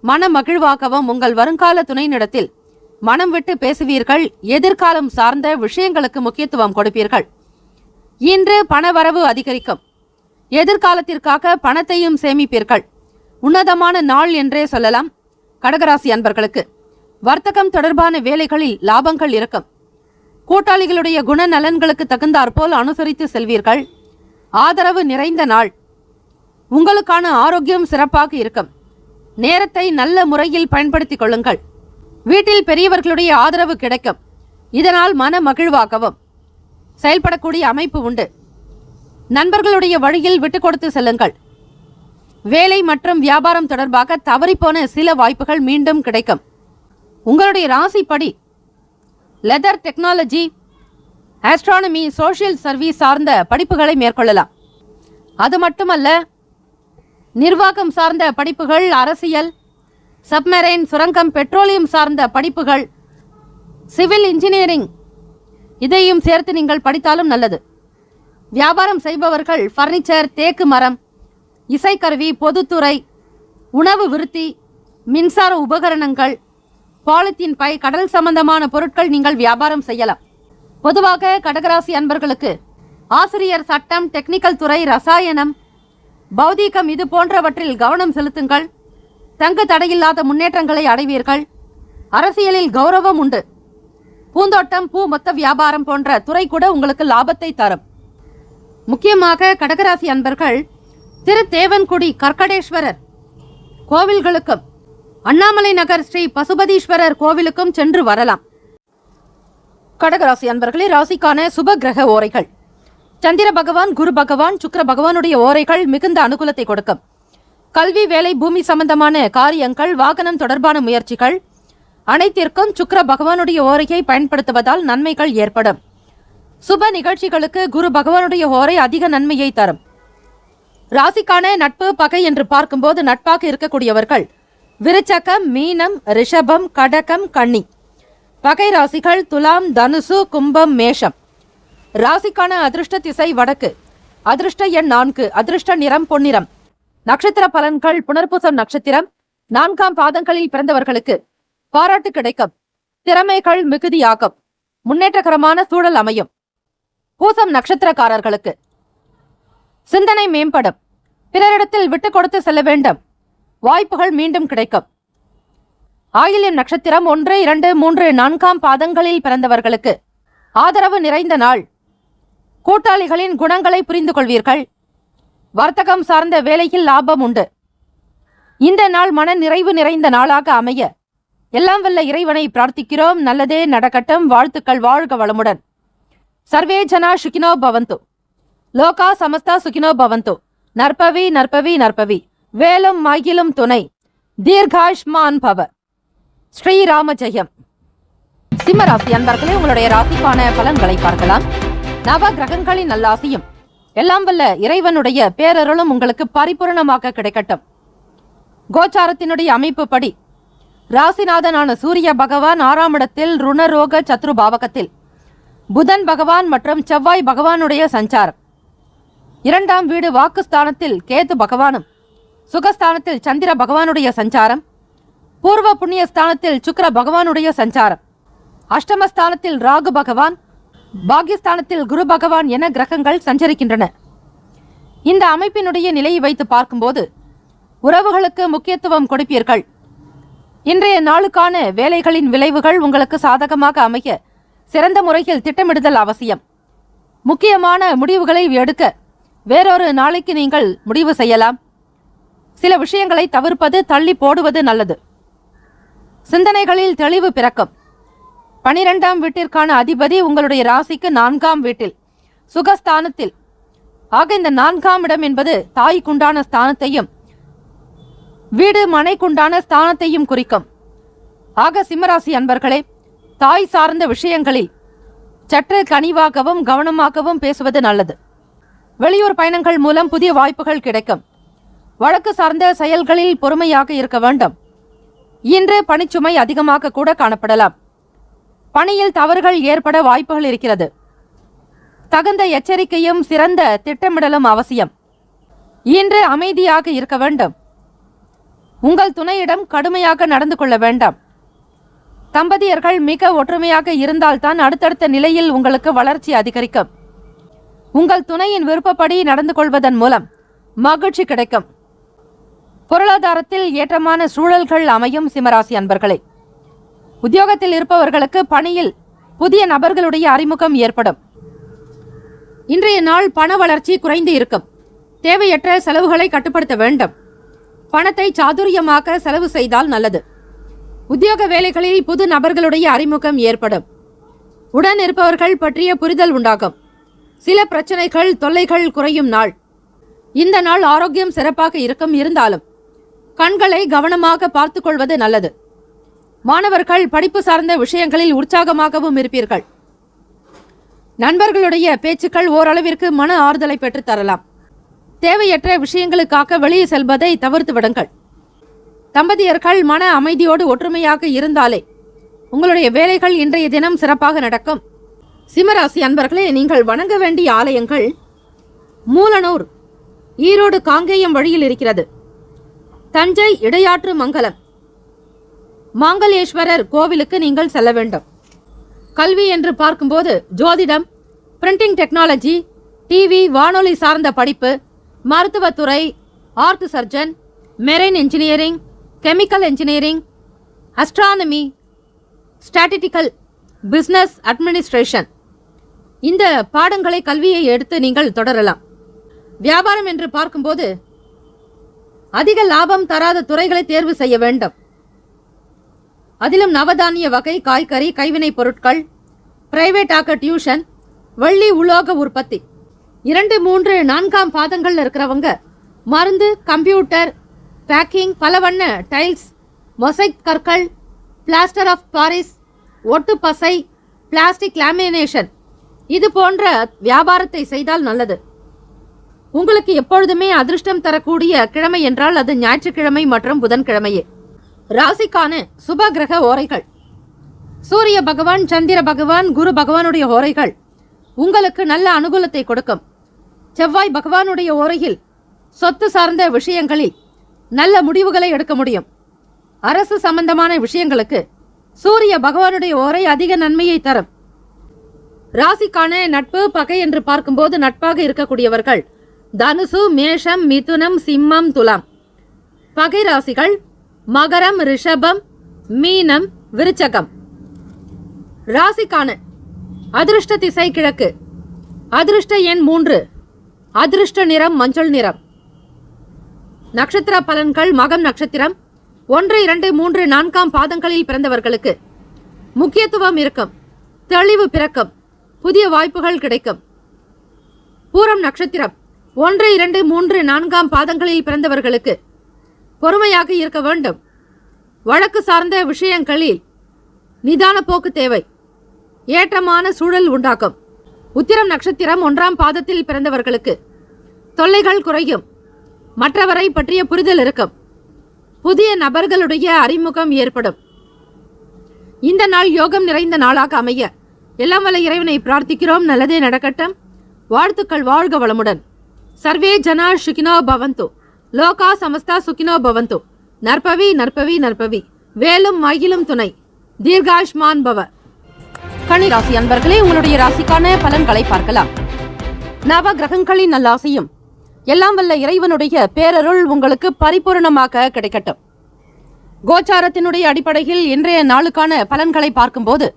மன மகிழ்வாகவும் உங்கள் வருங்கால துணையினிடத்தில் மனம் விட்டு பேசுவீர்கள். எதிர்காலம் சார்ந்த விஷயங்களுக்கு முக்கியத்துவம் கொடுப்பீர்கள். இன்று பணவரவு அதிகரிக்கும். எதிர்காலத்திற்காக பணத்தையும் சேமிப்பீர்கள். உன்னதமான நாள் என்றே சொல்லலாம். கடகராசி அன்பர்களுக்கு வர்த்தகம் தொடர்பான வேலைகளில் லாபங்கள் இருக்கும். கூட்டாளிகளுடைய குணநலன்களுக்கு தகுந்தாற்போல் அனுசரித்து செல்வீர்கள். ஆதரவு நிறைந்த நாள். உங்களுக்கான ஆரோக்கியம் சிறப்பாக இருக்கும். நேரத்தை நல்ல முறையில் பயன்படுத்திக் கொள்ளுங்கள். வீட்டில் பெரியவர்களுடைய ஆதரவு கிடைக்கும். இதனால் மன மகிழ்வாகவும் செயல்படக்கூடிய அமைப்பு உண்டு. நண்பர்களுடைய வழியில் விட்டு கொடுத்து செல்லுங்கள். வேலை மற்றும் வியாபாரம் தொடர்பாக தவறிப்போன சில வாய்ப்புகள் மீண்டும் கிடைக்கும். உங்களுடைய ராசிப்படி leather technology, astronomy, social service சார்ந்த படிப்புகளை மேற்கொள்ளலாம். அது மட்டுமல்ல, நிர்வாகம் சார்ந்த படிப்புகள், அரசியல், சப்மரைன், சுரங்கம், பெட்ரோலியம் சார்ந்த படிப்புகள், சிவில் இன்ஜினியரிங் இதையும் சேர்த்து நீங்கள் படித்தாலும் நல்லது. வியாபாரம் செய்பவர்கள் ஃபர்னிச்சர், தேக்கு மரம், இசைக்கருவி, பொதுத்துறை, உணவு விருத்தி, மின்சார உபகரணங்கள், பாலித்தீன் பை, கடல் சம்பந்தமான பொருட்கள் நீங்கள் வியாபாரம் செய்யலாம். பொதுவாக கடகராசி அன்பர்களுக்கு ஆசிரியர், சட்டம், டெக்னிக்கல் துறை, ரசாயனம், பௌதீகம் இது போன்றவற்றில் கவனம் செலுத்துங்கள். தங்கு தடையில்லாத முன்னேற்றங்களை அடைவீர்கள். அரசியலில் கௌரவம் உண்டு. பூந்தோட்டம், பூ மொத்த வியாபாரம் போன்ற துறை கூட உங்களுக்கு லாபத்தை தரும். முக்கியமாக கடகராசி அன்பர்கள் திருத்தேவன்குடி கற்கடேஸ்வரர் கோவில்களுக்கும் அண்ணாமலை நகர் ஸ்ரீ பசுபதீஸ்வரர் கோவிலுக்கும் சென்று வரலாம். கடகராசி அன்பர்களே, ராசிக்கான சுப கிரக ஓரைகள். சந்திர பகவான், குரு பகவான், சுக்கிர பகவானுடைய ஓரைகள் மிகுந்த அனுகூலத்தை கொடுக்கும். கல்வி, வேலை, பூமி சம்பந்தமான காரியங்கள், வாகனம் தொடர்பான முயற்சிகள் அனைத்திற்கும் சுக்கிர பகவானுடைய ஓரையை பயன்படுத்துவதால் நன்மைகள் ஏற்படும். சுப நிகழ்ச்சிகளுக்கு குரு பகவானுடைய ஓரை அதிக நன்மையை தரும். ராசிக்கான நட்பு, பகை என்று பார்க்கும்போது நட்பாக இருக்கக்கூடியவர்கள் விருச்சகம், மீனம், ரிஷபம், கடகம், கன்னி. பகை ராசிகள் துலாம், தனுசு, கும்பம், மேஷம். ராசிக்கான அதிர்ஷ்ட திசை வடக்கு. அதிர்ஷ்ட எண் 4. அதிர்ஷ்ட நிறம் பொன்னிறம். நட்சத்திர பலன்கள். புனர்பூசம் நட்சத்திரம் 4ஆம் பாதங்களில் பிறந்தவர்களுக்கு பாராட்டு கிடைக்கும். திறமைகள் மிகுதியாகும். முன்னேற்றகரமான சூழல் அமையும். பூசம் நட்சத்திரக்காரர்களுக்கு சிந்தனை மேம்படும். பிறரிடத்தில் விட்டு கொடுத்து செல்ல வேண்டும். வாய்ப்புகள் மீண்டும் கிடைக்கும். ஆயில்யம் நட்சத்திரம் 1, 2, 3, 4ஆம் பாதங்களில் பிறந்தவர்களுக்கு ஆதரவு நிறைந்த நாள். கூட்டாளிகளின் குணங்களை புரிந்து கொள்வீர்கள். வர்த்தகம் சார்ந்த வேலையில் லாபம் உண்டு. இந்த நாள் மன நிறைவு நிறைந்த நாளாக அமைய எல்லாம் வல்ல இறைவனை பிரார்த்திக்கிறோம். நல்லதே நடக்கட்டும். வாழ்த்துக்கள். வாழ்க வளமுடன். சர்வே ஜனா சுகினோ பவந்து. லோகா சமஸ்தா சுகினோ பவந்து. நற்பவி நற்பவி நற்பவி. வேலும் மகிழும் துணை. தீர்காயுஷ்மான் பவ. ஸ்ரீராம ஜெயம். சிம்மராசி அன்பர்களே, உங்களுடைய ராசிக்கான பலன்களை பார்க்கலாம். நவ கிரகங்களின் நல்லாசியும் எல்லாம் வல்ல இறைவனுடைய பேரருளும் உங்களுக்கு பரிபூரணமாக கிடைக்கட்டும். கோச்சாரத்தினுடைய அமைப்பு படி ராசிநாதனான சூரிய பகவான் 6ஆம் இடத்தில் ருணரோக சத்ரு பாவகத்தில், புதன் பகவான் மற்றும் செவ்வாய் பகவானுடைய சஞ்சாரம். 2ஆம் வீடு வாக்குஸ்தானத்தில் கேது பகவானும், சுகஸ்தானத்தில் சந்திர பகவானுடைய சஞ்சாரம், பூர்வ புண்ணிய ஸ்தானத்தில் சுக்கிர பகவானுடைய சஞ்சாரம், அஷ்டமஸ்தானத்தில் ராகு பகவான், பாகியஸ்தானத்தில் குரு பகவான் என கிரகங்கள் சஞ்சரிக்கின்றன. இந்த அமைப்பினுடைய நிலையை வைத்து பார்க்கும்போது உறவுகளுக்கு முக்கியத்துவம் கொடுப்பீர்கள். இன்றைய நாளுக்கான வேலைகளின் விளைவுகள் உங்களுக்கு சாதகமாக அமைய சிறந்த முறையில் திட்டமிடுதல் அவசியம். முக்கியமான முடிவுகளை எடுக்க வேறொரு நாளைக்கு நீங்கள் முடிவு செய்யலாம். சில விஷயங்களை தவிர்ப்பது, தள்ளி போடுவது நல்லது. சிந்தனைகளில் தெளிவு பிறக்கும். 12ஆம் வீட்டிற்கான அதிபதி உங்களுடைய ராசிக்கு 4ஆம் வீட்டில் சுகஸ்தானத்தில். ஆக இந்த 4ஆம் இடம் என்பது தாய்க்குண்டான ஸ்தானத்தையும் வீடு மனைக்குண்டான ஸ்தானத்தையும் குறிக்கும். ஆக சிம்மராசி அன்பர்களே, தாய் சார்ந்த விஷயங்களில் சற்று கனிவாகவும் கவனமாகவும் பேசுவது நல்லது. வெளியூர் பயணங்கள் மூலம் புதிய வாய்ப்புகள் கிடைக்கும். வழக்கு சார்ந்த செயல்களில் பொறுமையாக இருக்க வேண்டும். இன்று பணிச்சுமை அதிகமாக கூட காணப்படலாம். பணியில் தவறுகள் ஏற்பட வாய்ப்புகள் இருக்கிறது. தகுந்த எச்சரிக்கையும் சிறந்த திட்டமிடலும் அவசியம். இன்று அமைதியாக இருக்க வேண்டும். உங்கள் துணையிடம் கடுமையாக நடந்து கொள்ள வேண்டாம். தம்பதியர்கள் மிக ஒற்றுமையாக இருந்தால்தான் அடுத்தடுத்த நிலையில் உங்களுக்கு வளர்ச்சி அதிகரிக்கும். உங்கள் துணையின் விருப்பப்படி நடந்து கொள்வதன் மூலம் மகிழ்ச்சி கிடைக்கும். பொருளாதாரத்தில் ஏற்றமான சூழல்கள் அமையும். சிம்மராசி அன்பர்களே, உத்தியோகத்தில் இருப்பவர்களுக்கு பணியில் புதிய நபர்களுடைய அறிமுகம் ஏற்படும். இன்றைய நாள் பண வளர்ச்சி குறைந்து இருக்கும். தேவையற்ற செலவுகளை கட்டுப்படுத்த வேண்டும். பணத்தை சாதுரியமாக செலவு செய்தால் நல்லது. உத்தியோக வேலைகளில் புது நபர்களுடைய அறிமுகம் ஏற்படும். உடன் இருப்பவர்கள் பற்றிய புரிதல் உண்டாகும். சில பிரச்சனைகள் தொல்லைகள் குறையும் நாள். இந்த நாள் ஆரோக்கியம் சிறப்பாக இருக்கும். இருந்தாலும் கண்களை கவனமாக பார்த்து கொள்வது நல்லது. மாணவர்கள் படிப்பு சார்ந்த விஷயங்களில் உற்சாகமாகவும் இருப்பீர்கள். நண்பர்களுடைய பேச்சுக்கள் ஓரளவிற்கு மன ஆறுதலை பெற்றுத் தரலாம். தேவையற்ற விஷயங்களுக்காக வெளியே செல்வதை தவிர்த்து விடுங்கள். தம்பதியர்கள் மன அமைதியோடு ஒற்றுமையாக இருந்தாலே உங்களுடைய வேலைகள் இன்றைய தினம் சிறப்பாக நடக்கும். சிம்மராசி அன்பர்களே, நீங்கள் வணங்க வேண்டிய ஆலயங்கள் மூலனூர், ஈரோடு காங்கேயம் வழியில் இருக்கிறது. தஞ்சை இடையாற்று மங்கலம் மாங்கல்யேஸ்வரர் கோவிலுக்கு நீங்கள் செல்ல வேண்டும். கல்வி என்று பார்க்கும்போது ஜோதிடம், பிரிண்டிங் டெக்னாலஜி, டிவி, வானொலி சார்ந்த படிப்பு, மருத்துவத்துறை, art surgeon, marine engineering, chemical engineering, astronomy, statistical, business administration, இந்த பாடங்களை கல்வியை எடுத்து நீங்கள் தொடரலாம். வியாபாரம் என்று பார்க்கும்போது அதிக லாபம் தராத துறைகளை தேர்வு செய்ய வேண்டும். அதிலும் நவதானிய வகை, காய்கறி, கைவினைப் பொருட்கள், பிரைவேட் ஆக டியூஷன், வெள்ளி உலோக உற்பத்தி, 2, 3, 4ஆம் பாதங்கள் இருக்கிறவங்க மருந்து, கம்ப்யூட்டர், பேக்கிங், பலவண்ண டைல்ஸ், மொசைக் கற்கள், பிளாஸ்டர் ஆஃப் பாரிஸ், ஒட்டு பசை, பிளாஸ்டிக் லேமினேஷன், இது போன்ற வியாபாரத்தை செய்தால் நல்லது. உங்களுக்கு எப்பொழுதுமே அதிர்ஷ்டம் தரக்கூடிய கிழமை என்றால் அது ஞாயிற்றுக்கிழமை மற்றும் புதன்கிழமையே. ராசிக்கான சுப கிரக ஓரைகள்: சூரிய பகவான், சந்திர பகவான், குரு பகவானுடைய ஓரைகள் உங்களுக்கு நல்ல அனுகூலத்தை கொடுக்கும். செவ்வாய் பகவானுடைய ஓரையில் சொத்து சார்ந்த விஷயங்களில் நல்ல முடிவுகளை எடுக்க முடியும். அரசு சம்பந்தமான விஷயங்களுக்கு சூரிய பகவானுடைய ஓரை அதிக நன்மையை தரும். ராசிக்கான நட்பு பகை என்று பார்க்கும்போது நட்பாக இருக்கக்கூடியவர்கள் தனுசு, மேஷம், மிதுனம், சிம்மம், துலாம். பகை ராசிகள் மகரம், ரிஷபம், மீனம், விருச்சகம். ராசிக்கான அதிர்ஷ்ட திசை கிழக்கு, அதிர்ஷ்ட எண் 3, அதிர்ஷ்ட நிறம் மஞ்சள் நிறம். நட்சத்திர பலன்கள்: மகம் நட்சத்திரம் 1, 2, 3, 4ஆம் பாதங்களில் பிறந்தவர்களுக்கு முக்கியத்துவம் இருக்கும். தெளிவு பிறக்கும். புதிய வாய்ப்புகள் கிடைக்கும். பூரம் நட்சத்திரம் 1, 2, 3, 4ஆம் பாதங்களில் பிறந்தவர்களுக்கு பொறுமையாக இருக்க வேண்டும். வழக்கு சார்ந்த விஷயங்களில் நிதான போக்கு தேவை. ஏற்றமான சூழல் உண்டாக்கும். உத்திரம் நட்சத்திரம் 1ஆம் பாதத்தில் பிறந்தவர்களுக்கு தொல்லைகள் குறையும். மற்றவரை பற்றிய புரிதல் இருக்கும். புதிய நபர்களுடைய அறிமுகம் ஏற்படும். இந்த நாள் யோகம் நிறைந்த நாளாக அமைய எல்லாம் வல்ல இறைவனை பிரார்த்திக்கிறோம். நல்லதே நடக்கட்டும். வாழ்த்துக்கள். வாழ்க வளமுடன். சர்வே ஜனா சுகினோ பவந்து, லோகா சமஸ்தா சுகினோ பவந்து. நற்பவி நற்பவி நற்பவி. வேலும் மகிழும் துணை. தீர்காயுஷ்மான் பவ. கன்னி ராசி அன்பர்களே, உங்களுடைய ராசிக்கான பலன்களை பார்க்கலாம். நவ கிரகங்களின் நல்லாசையும் எல்லாம் வல்ல இறைவனுடைய பேரருள் உங்களுக்கு பரிபூர்ணமாக கிடைக்கட்டும். கோச்சாரத்தினுடைய அடிப்படையில் இன்றைய நாளுக்கான பலன்களை பார்க்கும்போது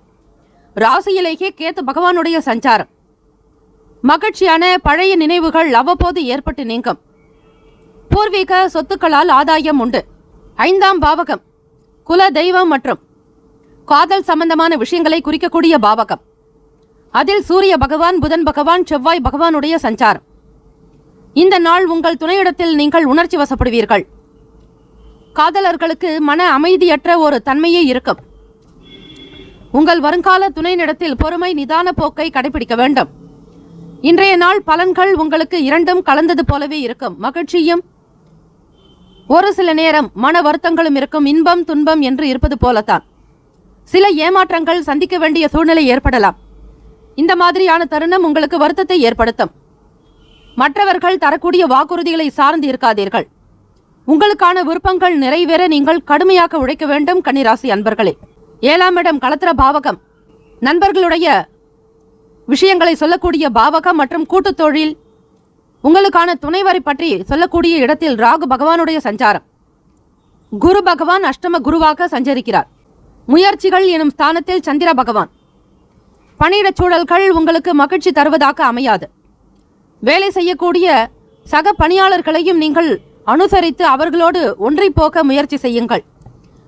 ராசியிலேயே கேத்து பகவானுடைய சஞ்சாரம். மகிழ்ச்சியான பழைய நினைவுகள் அவ்வப்போது ஏற்பட்டு நீங்கும். பூர்வீக சொத்துக்களால் ஆதாயம் உண்டு. 5ஆம் பாவகம் குல தெய்வம் மற்றும் காதல் சம்பந்தமான விஷயங்களை குறிக்கக்கூடிய பாவகம். அதில் சூரிய பகவான், புதன் பகவான், செவ்வாய் பகவானுடைய சஞ்சாரம். இந்த நாள் உங்கள் துணையிடத்தில் நீங்கள் உணர்ச்சி வசப்படுவீர்கள். காதலர்களுக்கு மன அமைதியற்ற ஒரு தன்மையே இருக்கும். உங்கள் வருங்கால துணையினிடத்தில் பொறுமை, நிதான போக்கை கடைபிடிக்க வேண்டும். இன்றைய நாள் பலன்கள் உங்களுக்கு இரண்டும் கலந்தது போலவே இருக்கும். மகிழ்ச்சியும் ஒரு சில நேரம் மன வருத்தங்களும் இருக்கும். இன்பம் துன்பம் என்று இருப்பது போலத்தான். சில ஏமாற்றங்கள் சந்திக்க வேண்டிய சூழ்நிலை ஏற்படலாம். இந்த மாதிரியான தருணம் உங்களுக்கு வருத்தத்தை ஏற்படுத்தும். மற்றவர்கள் தரக்கூடிய வாக்குறுதிகளை சார்ந்து இருக்காதீர்கள். உங்களுக்கான விருப்பங்கள் நிறைவேற நீங்கள் கடுமையாக உழைக்க வேண்டும். கன்னிராசி அன்பர்களே, 7ஆம் இடம் களத்திர பாவகம், நண்பர்களுடைய விஷயங்களை சொல்லக்கூடிய பாவகம் மற்றும் கூட்டுத் தொழில், உங்களுக்கான துணைவரை பற்றி சொல்லக்கூடிய இடத்தில் ராகு பகவானுடைய சஞ்சாரம். குரு பகவான் அஷ்டம குருவாக சஞ்சரிக்கிறார். முயற்சிகள் எனும் ஸ்தானத்தில் சந்திர பகவான். பணியிடச் சூழல்கள் உங்களுக்கு மகிழ்ச்சி தருவதாக அமையாது. வேலை செய்யக்கூடிய சக பணியாளர்களையும் நீங்கள் அனுசரித்து அவர்களோடு ஒன்றி போக முயற்சி செய்யுங்கள்.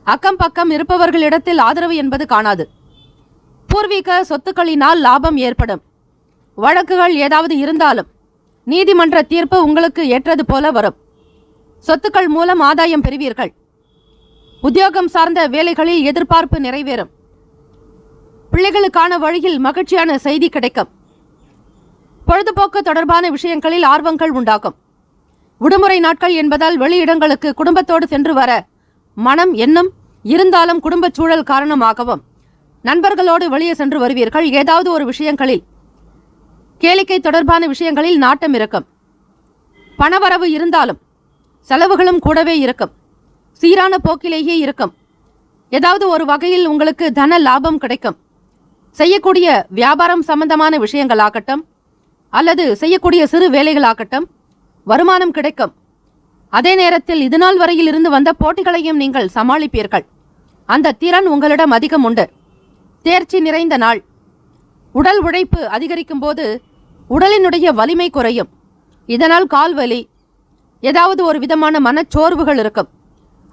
அக்கம் பக்கம் இருப்பவர்களிடத்தில் ஆதரவு என்பது காணாது. பூர்வீக சொத்துக்களினால் லாபம் ஏற்படும். வழக்குகள் ஏதாவது இருந்தாலும் நீதிமன்ற தீர்ப்பு உங்களுக்கு ஏற்றது போல வரும். சொத்துக்கள் மூலம் ஆதாயம் பெறுவீர்கள். உத்தியோகம் சார்ந்த வேலைகளில் எதிர்பார்ப்பு நிறைவேறும். பிள்ளைகளுக்கான வழியில் மகிழ்ச்சியான செய்தி கிடைக்கும். பொழுதுபோக்கு தொடர்பான விஷயங்களில் ஆர்வங்கள் உண்டாகும். விடுமுறை நாட்கள் என்பதால் வெளியிடங்களுக்கு குடும்பத்தோடு சென்று வர மனம் எண்ணம் இருந்தாலும் குடும்பச் சூழல் காரணமாகவும் நண்பர்களோடு வெளியே சென்று வருவீர்கள். ஏதாவது ஒரு விஷயங்களில் கேளிக்கை தொடர்பான விஷயங்களில் நாட்டம் இருக்கும். பணவரவு இருந்தாலும் செலவுகளும் கூடவே இருக்கும். சீரான போக்கிலேயே இருக்கும். ஏதாவது ஒரு வகையில் உங்களுக்கு தன லாபம் கிடைக்கும். செய்யக்கூடிய வியாபாரம் சம்பந்தமான விஷயங்களாகட்டும் அல்லது செய்யக்கூடிய சிறு வேலைகளாகட்டும் வருமானம் கிடைக்கும். அதே நேரத்தில் இதுநாள் வரையில் இருந்து வந்த போட்டிகளையும் நீங்கள் சமாளிப்பீர்கள். அந்த திறன் உங்களிடம் அதிகம் உண்டு. தேர்ச்சி நிறைந்த நாள். உடல் உழைப்பு அதிகரிக்கும் போது உடலினுடைய வலிமை குறையும். இதனால் கால்வலி, ஏதாவது ஒரு விதமான மனச்சோர்வுகள் இருக்கும்.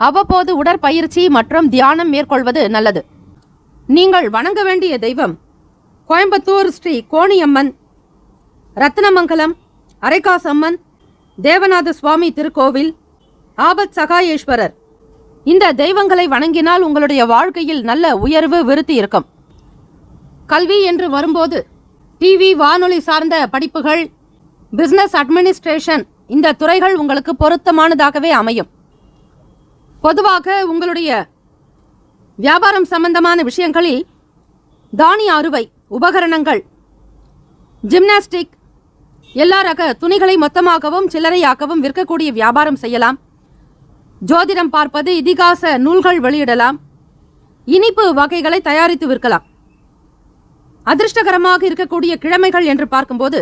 அவ்வப்போது உடற்பயிற்சி மற்றும் தியானம் மேற்கொள்வது நல்லது. நீங்கள் வணங்க வேண்டிய தெய்வம் கோயம்புத்தூர் ஸ்ரீ கோணியம்மன், ரத்னமங்கலம் அரைக்காசம்மன், தேவநாத சுவாமி திருக்கோவில், ஆபத் சகாயேஸ்வரர். இந்த தெய்வங்களை வணங்கினால் உங்களுடைய வாழ்க்கையில் நல்ல உயர்வு விருத்தி இருக்கும். கல்வி என்று வரும்போது டிவி வானொலி சார்ந்த படிப்புகள், பிசினஸ் அட்மினிஸ்ட்ரேஷன், இந்த துறைகள் உங்களுக்கு பொருத்தமானதாகவே அமையும். பொதுவாக உங்களுடைய வியாபாரம் சம்பந்தமான விஷயங்களில் தானிய அறுவை உபகரணங்கள், ஜிம்னாஸ்டிக், எல்லா ரக துணிகளை மொத்தமாகவும் சில்லறையாகவும் விற்கக்கூடிய வியாபாரம் செய்யலாம். ஜோதிடம் பார்ப்பது, இதிகாச நூல்கள் வெளியிடலாம். இனிப்பு வகைகளை தயாரித்து விற்கலாம். அதிர்ஷ்டகரமாக இருக்கக்கூடிய கிழமைகள் என்று பார்க்கும்போது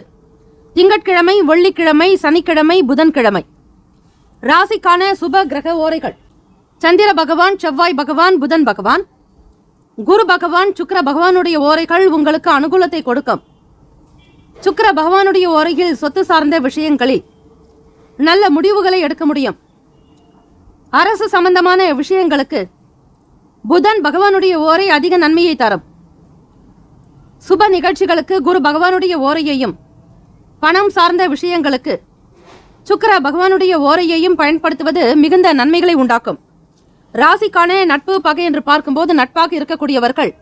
திங்கட்கிழமை, வெள்ளிக்கிழமை, சனிக்கிழமை, புதன்கிழமை. ராசிக்கான சுப கிரக ஓரைகள்: சந்திர பகவான், செவ்வாய் பகவான், புதன் பகவான், குரு பகவான், சுக்கிர பகவானுடைய ஓரைகள் உங்களுக்கு அனுகூலத்தை கொடுக்கும். சுக்கிர பகவானுடைய ஓரையில் சொத்து சார்ந்த விஷயங்களில் நல்ல முடிவுகளை எடுக்க முடியும். அரசு சம்பந்தமான விஷயங்களுக்கு புதன் பகவானுடைய ஓரை அதிக நன்மையை தரும். சுப நிகழ்ச்சிகளுக்கு குரு பகவானுடைய ஓரையையும், பணம் சார்ந்த விஷயங்களுக்கு சுக்கிர பகவானுடைய ஓரையையும் பயன்படுத்துவது மிகுந்த நன்மைகளை உண்டாக்கும். ராசிக்கான நட்பு பகை என்று பார்க்கும்போது நட்பாக இருக்கக்கூடியவர்கள்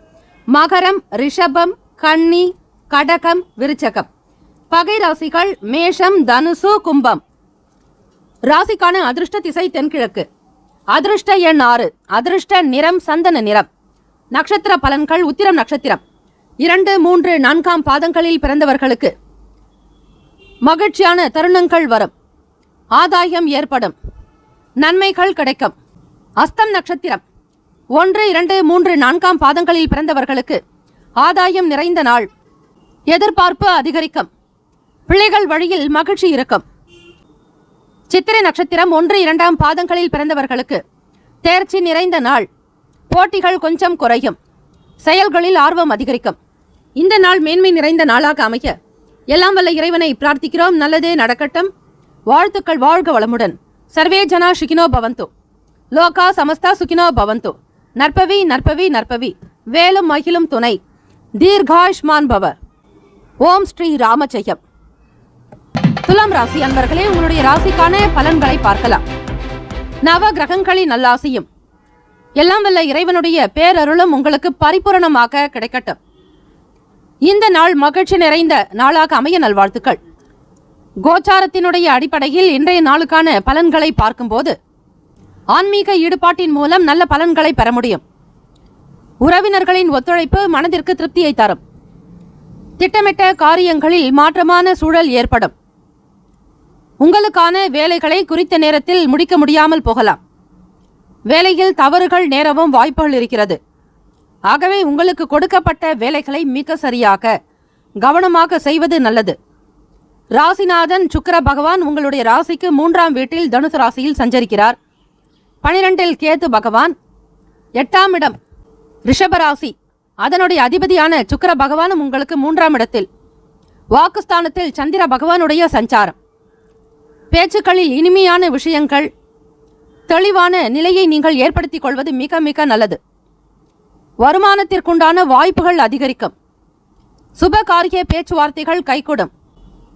மகரம், ரிஷபம், கன்னி, கடகம், விருச்சகம். பகை ராசிகள் மேஷம், தனுசு, கும்பம். ராசிக்கான அதிர்ஷ்ட திசை தென்கிழக்கு. அதிர்ஷ்ட எண் 6. அதிர்ஷ்ட நிறம் சந்தன நிறம். நட்சத்திர பலன்கள்: உத்திரம் நட்சத்திரம் 2, 3, 4ஆம் பாதங்களில் பிறந்தவர்களுக்கு மகிழ்ச்சியான தருணங்கள் வரும். ஆதாயம் ஏற்படும். நன்மைகள் கிடைக்கும். அஸ்தம் நட்சத்திரம் 1, 2, 3, 4ஆம் பாதங்களில் பிறந்தவர்களுக்கு ஆதாயம் நிறைந்த நாள். எதிர்பார்ப்பு அதிகரிக்கும். பிள்ளைகள் வழியில் மகிழ்ச்சி இருக்கும். சித்திரை நட்சத்திரம் 1, 2ஆம் பாதங்களில் பிறந்தவர்களுக்கு தேர்ச்சி நிறைந்த நாள். போட்டிகள் கொஞ்சம் குறையும். செயல்களில் ஆர்வம் அதிகரிக்கும். இந்த நாள் மேன்மை நிறைந்த நாளாக அமைய எல்லாம் வல்ல இறைவனை பிரார்த்திக்கிறோம். நல்லதே நடக்கட்டும். வாழ்த்துக்கள். வாழ்க வளமுடன். சர்வே ஜனா சுகினோ பவந்து. லோகா சமஸ்தா சுகினோ பவந்து. நற்பவி நற்பவி நற்பவி. வேலும் மகிழும் துணை. தீர்காயுஷ்மான் பவ. ஓம் ஸ்ரீ ராமஜெயம். துலாம் ராசி அன்பர்களே, உங்களுடைய ராசிக்கான பலன்களை பார்க்கலாம். நவ கிரகங்களின் நல்லாசியும் எல்லாம் வல்ல இறைவனுடைய பேரருளும் உங்களுக்கு பரிபூரணமாக கிடைக்கட்டும். இந்த நாள் மகிழ்ச்சி நிறைந்த நாளாக அமைய நல்வாழ்த்துக்கள். கோச்சாரத்தினுடைய அடிப்படையில் இன்றைய நாளுக்கான பலன்களை பார்க்கும்போது ஆன்மீக ஈடுபாட்டின் மூலம் நல்ல பலன்களை பெற முடியும். உறவினர்களின் ஒத்துழைப்பு மனதிற்கு திருப்தியை தரும். திட்டமிட்ட காரியங்களில் மாற்றமான சூழல் ஏற்படும். உங்களுக்கான வேலைகளை குறித்த நேரத்தில் முடிக்க முடியாமல் போகலாம். வேலையில் தவறுகள் நேரவும் வாய்ப்புகள் இருக்கிறது. ஆகவே உங்களுக்கு கொடுக்கப்பட்ட வேலைகளை மிக சரியாக கவனமாக செய்வது நல்லது. ராசிநாதன் சுக்கிர பகவான் உங்களுடைய ராசிக்கு 3ஆம் வீட்டில் தனுசு ராசியில் சஞ்சரிக்கிறார். 12இல் கேது பகவான், 8ஆம் இடம் ரிஷபராசி, அதனுடைய அதிபதியான சுக்கிர பகவானும் உங்களுக்கு 3ஆம் இடத்தில். வாக்குஸ்தானத்தில் சந்திர பகவானுடைய சஞ்சாரம். பேச்சுக்களில் இனிமையான விஷயங்கள், தெளிவான நிலையை நீங்கள் ஏற்படுத்திக் கொள்வது மிக மிக நல்லது. வருமானத்திற்குண்டான வாய்ப்புகள் அதிகரிக்கும். சுப காரிய பேச்சுவார்த்தைகள் கைகூடும்.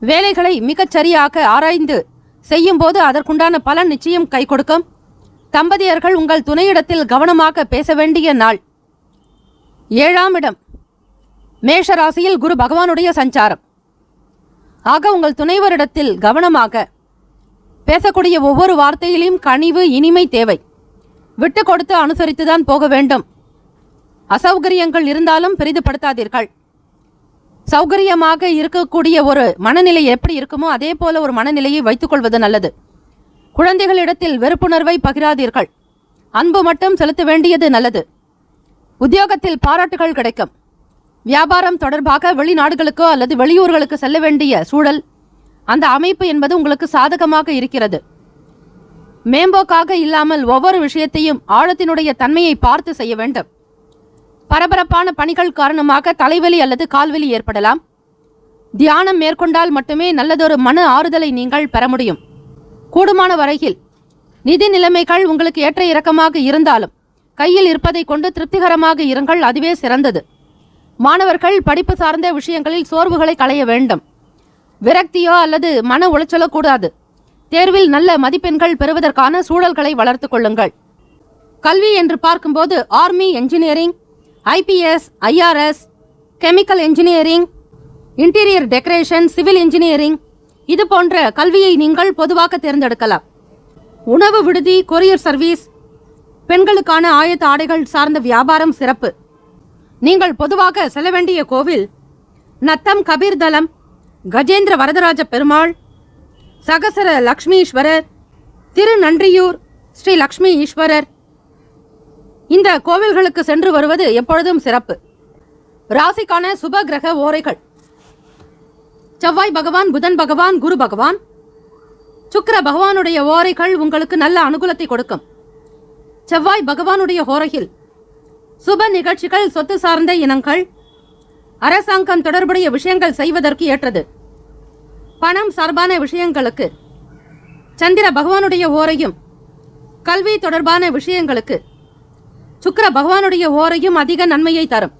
வேலைகளை மிகச் சரியாக ஆராய்ந்து செய்யும் போது அதற்குண்டான பலன் நிச்சயம் கை கொடுக்கும். தம்பதியர்கள் உங்கள் துணையிடத்தில் கவனமாக பேச வேண்டிய நாள். 7ஆம் இடம் மேஷராசியில் குரு பகவானுடைய சஞ்சாரம். ஆக உங்கள் துணைவரிடத்தில் கவனமாக பேசக்கூடிய ஒவ்வொரு வார்த்தையிலும் கனிவு இனிமை தேவை. விட்டு கொடுத்து அனுசரித்துதான் போக வேண்டும். அசௌகரியங்கள் இருந்தாலும் பெரிதுபடுத்தாதீர்கள். சௌகரியமாக இருக்கக்கூடிய ஒரு மனநிலை எப்படி இருக்குமோ அதே போல ஒரு மனநிலையை வைத்துக் கொள்வது நல்லது. குழந்தைகளிடத்தில் வெறுப்புணர்வை பகிராதீர்கள். அன்பு மட்டும் செலுத்த வேண்டியது நல்லது. உத்தியோகத்தில் பாராட்டுகள் கிடைக்கும். வியாபாரம் தொடர்பாக வெளிநாடுகளுக்கோ அல்லது வெளியூர்களுக்கு செல்ல வேண்டிய சூழல், அந்த அமைப்பு என்பது உங்களுக்கு சாதகமாக இருக்கிறது. மேம்போக்காக இல்லாமல் ஒவ்வொரு விஷயத்தையும் ஆழத்தினுடைய தன்மையை பார்த்து செய்ய வேண்டும். பரபரப்பான பணிகள் காரணமாக தலைவலி அல்லது கால்வலி ஏற்படலாம். தியானம் மேற்கொண்டால் மட்டுமே நல்லதொரு மன ஆறுதலை நீங்கள் பெற முடியும். கூடுமான வரையில் நிதி நிலைமைகள் உங்களுக்கு ஏற்ற இறக்கமாக இருந்தாலும் கையில் இருப்பதை கொண்டு திருப்திகரமாக இருங்கள், அதுவே சிறந்தது. மாணவர்கள் படிப்பு சார்ந்த விஷயங்களில் சோர்வுகளை களைய வேண்டும். விரக்தியோ அல்லது மன உளைச்சலோ கூடாது. தேர்வில் நல்ல மதிப்பெண்கள் பெறுவதற்கான சூழல்களை வளர்த்து கொள்ளுங்கள். கல்வி என்று பார்க்கும்போது army engineering, IPS, IRS, chemical engineering, interior decoration, civil engineering, இது போன்ற கல்வியை நீங்கள் பொதுவாக தேர்ந்தெடுக்கலாம். உணவு விடுதி, கொரியர் சர்வீஸ், பெண்களுக்கான ஆயத்த ஆடைகள் சார்ந்த வியாபாரம் சிறப்பு. நீங்கள் பொதுவாக செல்ல வேண்டிய கோவில் நத்தம் கபீர்தலம், கஜேந்திர வரதராஜ பெருமாள், சகசர லக்ஷ்மீஸ்வரர், திருநன்றியூர் ஸ்ரீ லக்ஷ்மி ஈஸ்வரர், இந்த கோவில்களுக்கு சென்று வருவது எப்பொழுதும் சிறப்பு. ராசிக்கான சுப கிரக ஓரைகள்: செவ்வாய் பகவான், புதன் பகவான், குரு பகவான், சுக்கிர பகவானுடைய ஓரைகள் உங்களுக்கு நல்ல அனுகூலத்தை கொடுக்கும். செவ்வாய் பகவானுடைய ஓரையில் சுப நிகழ்ச்சிகள், சொத்து சார்ந்த இனங்கள், அரசாங்கம் தொடர்புடைய விஷயங்கள் செய்வதற்கு ஏற்றது. பணம் சார்பான விஷயங்களுக்கு சந்திர பகவானுடைய ஓரையும், கல்வி தொடர்பான விஷயங்களுக்கு சுக்கிர பகவானுடைய ஓரையும் அதிக நன்மையை தரும்.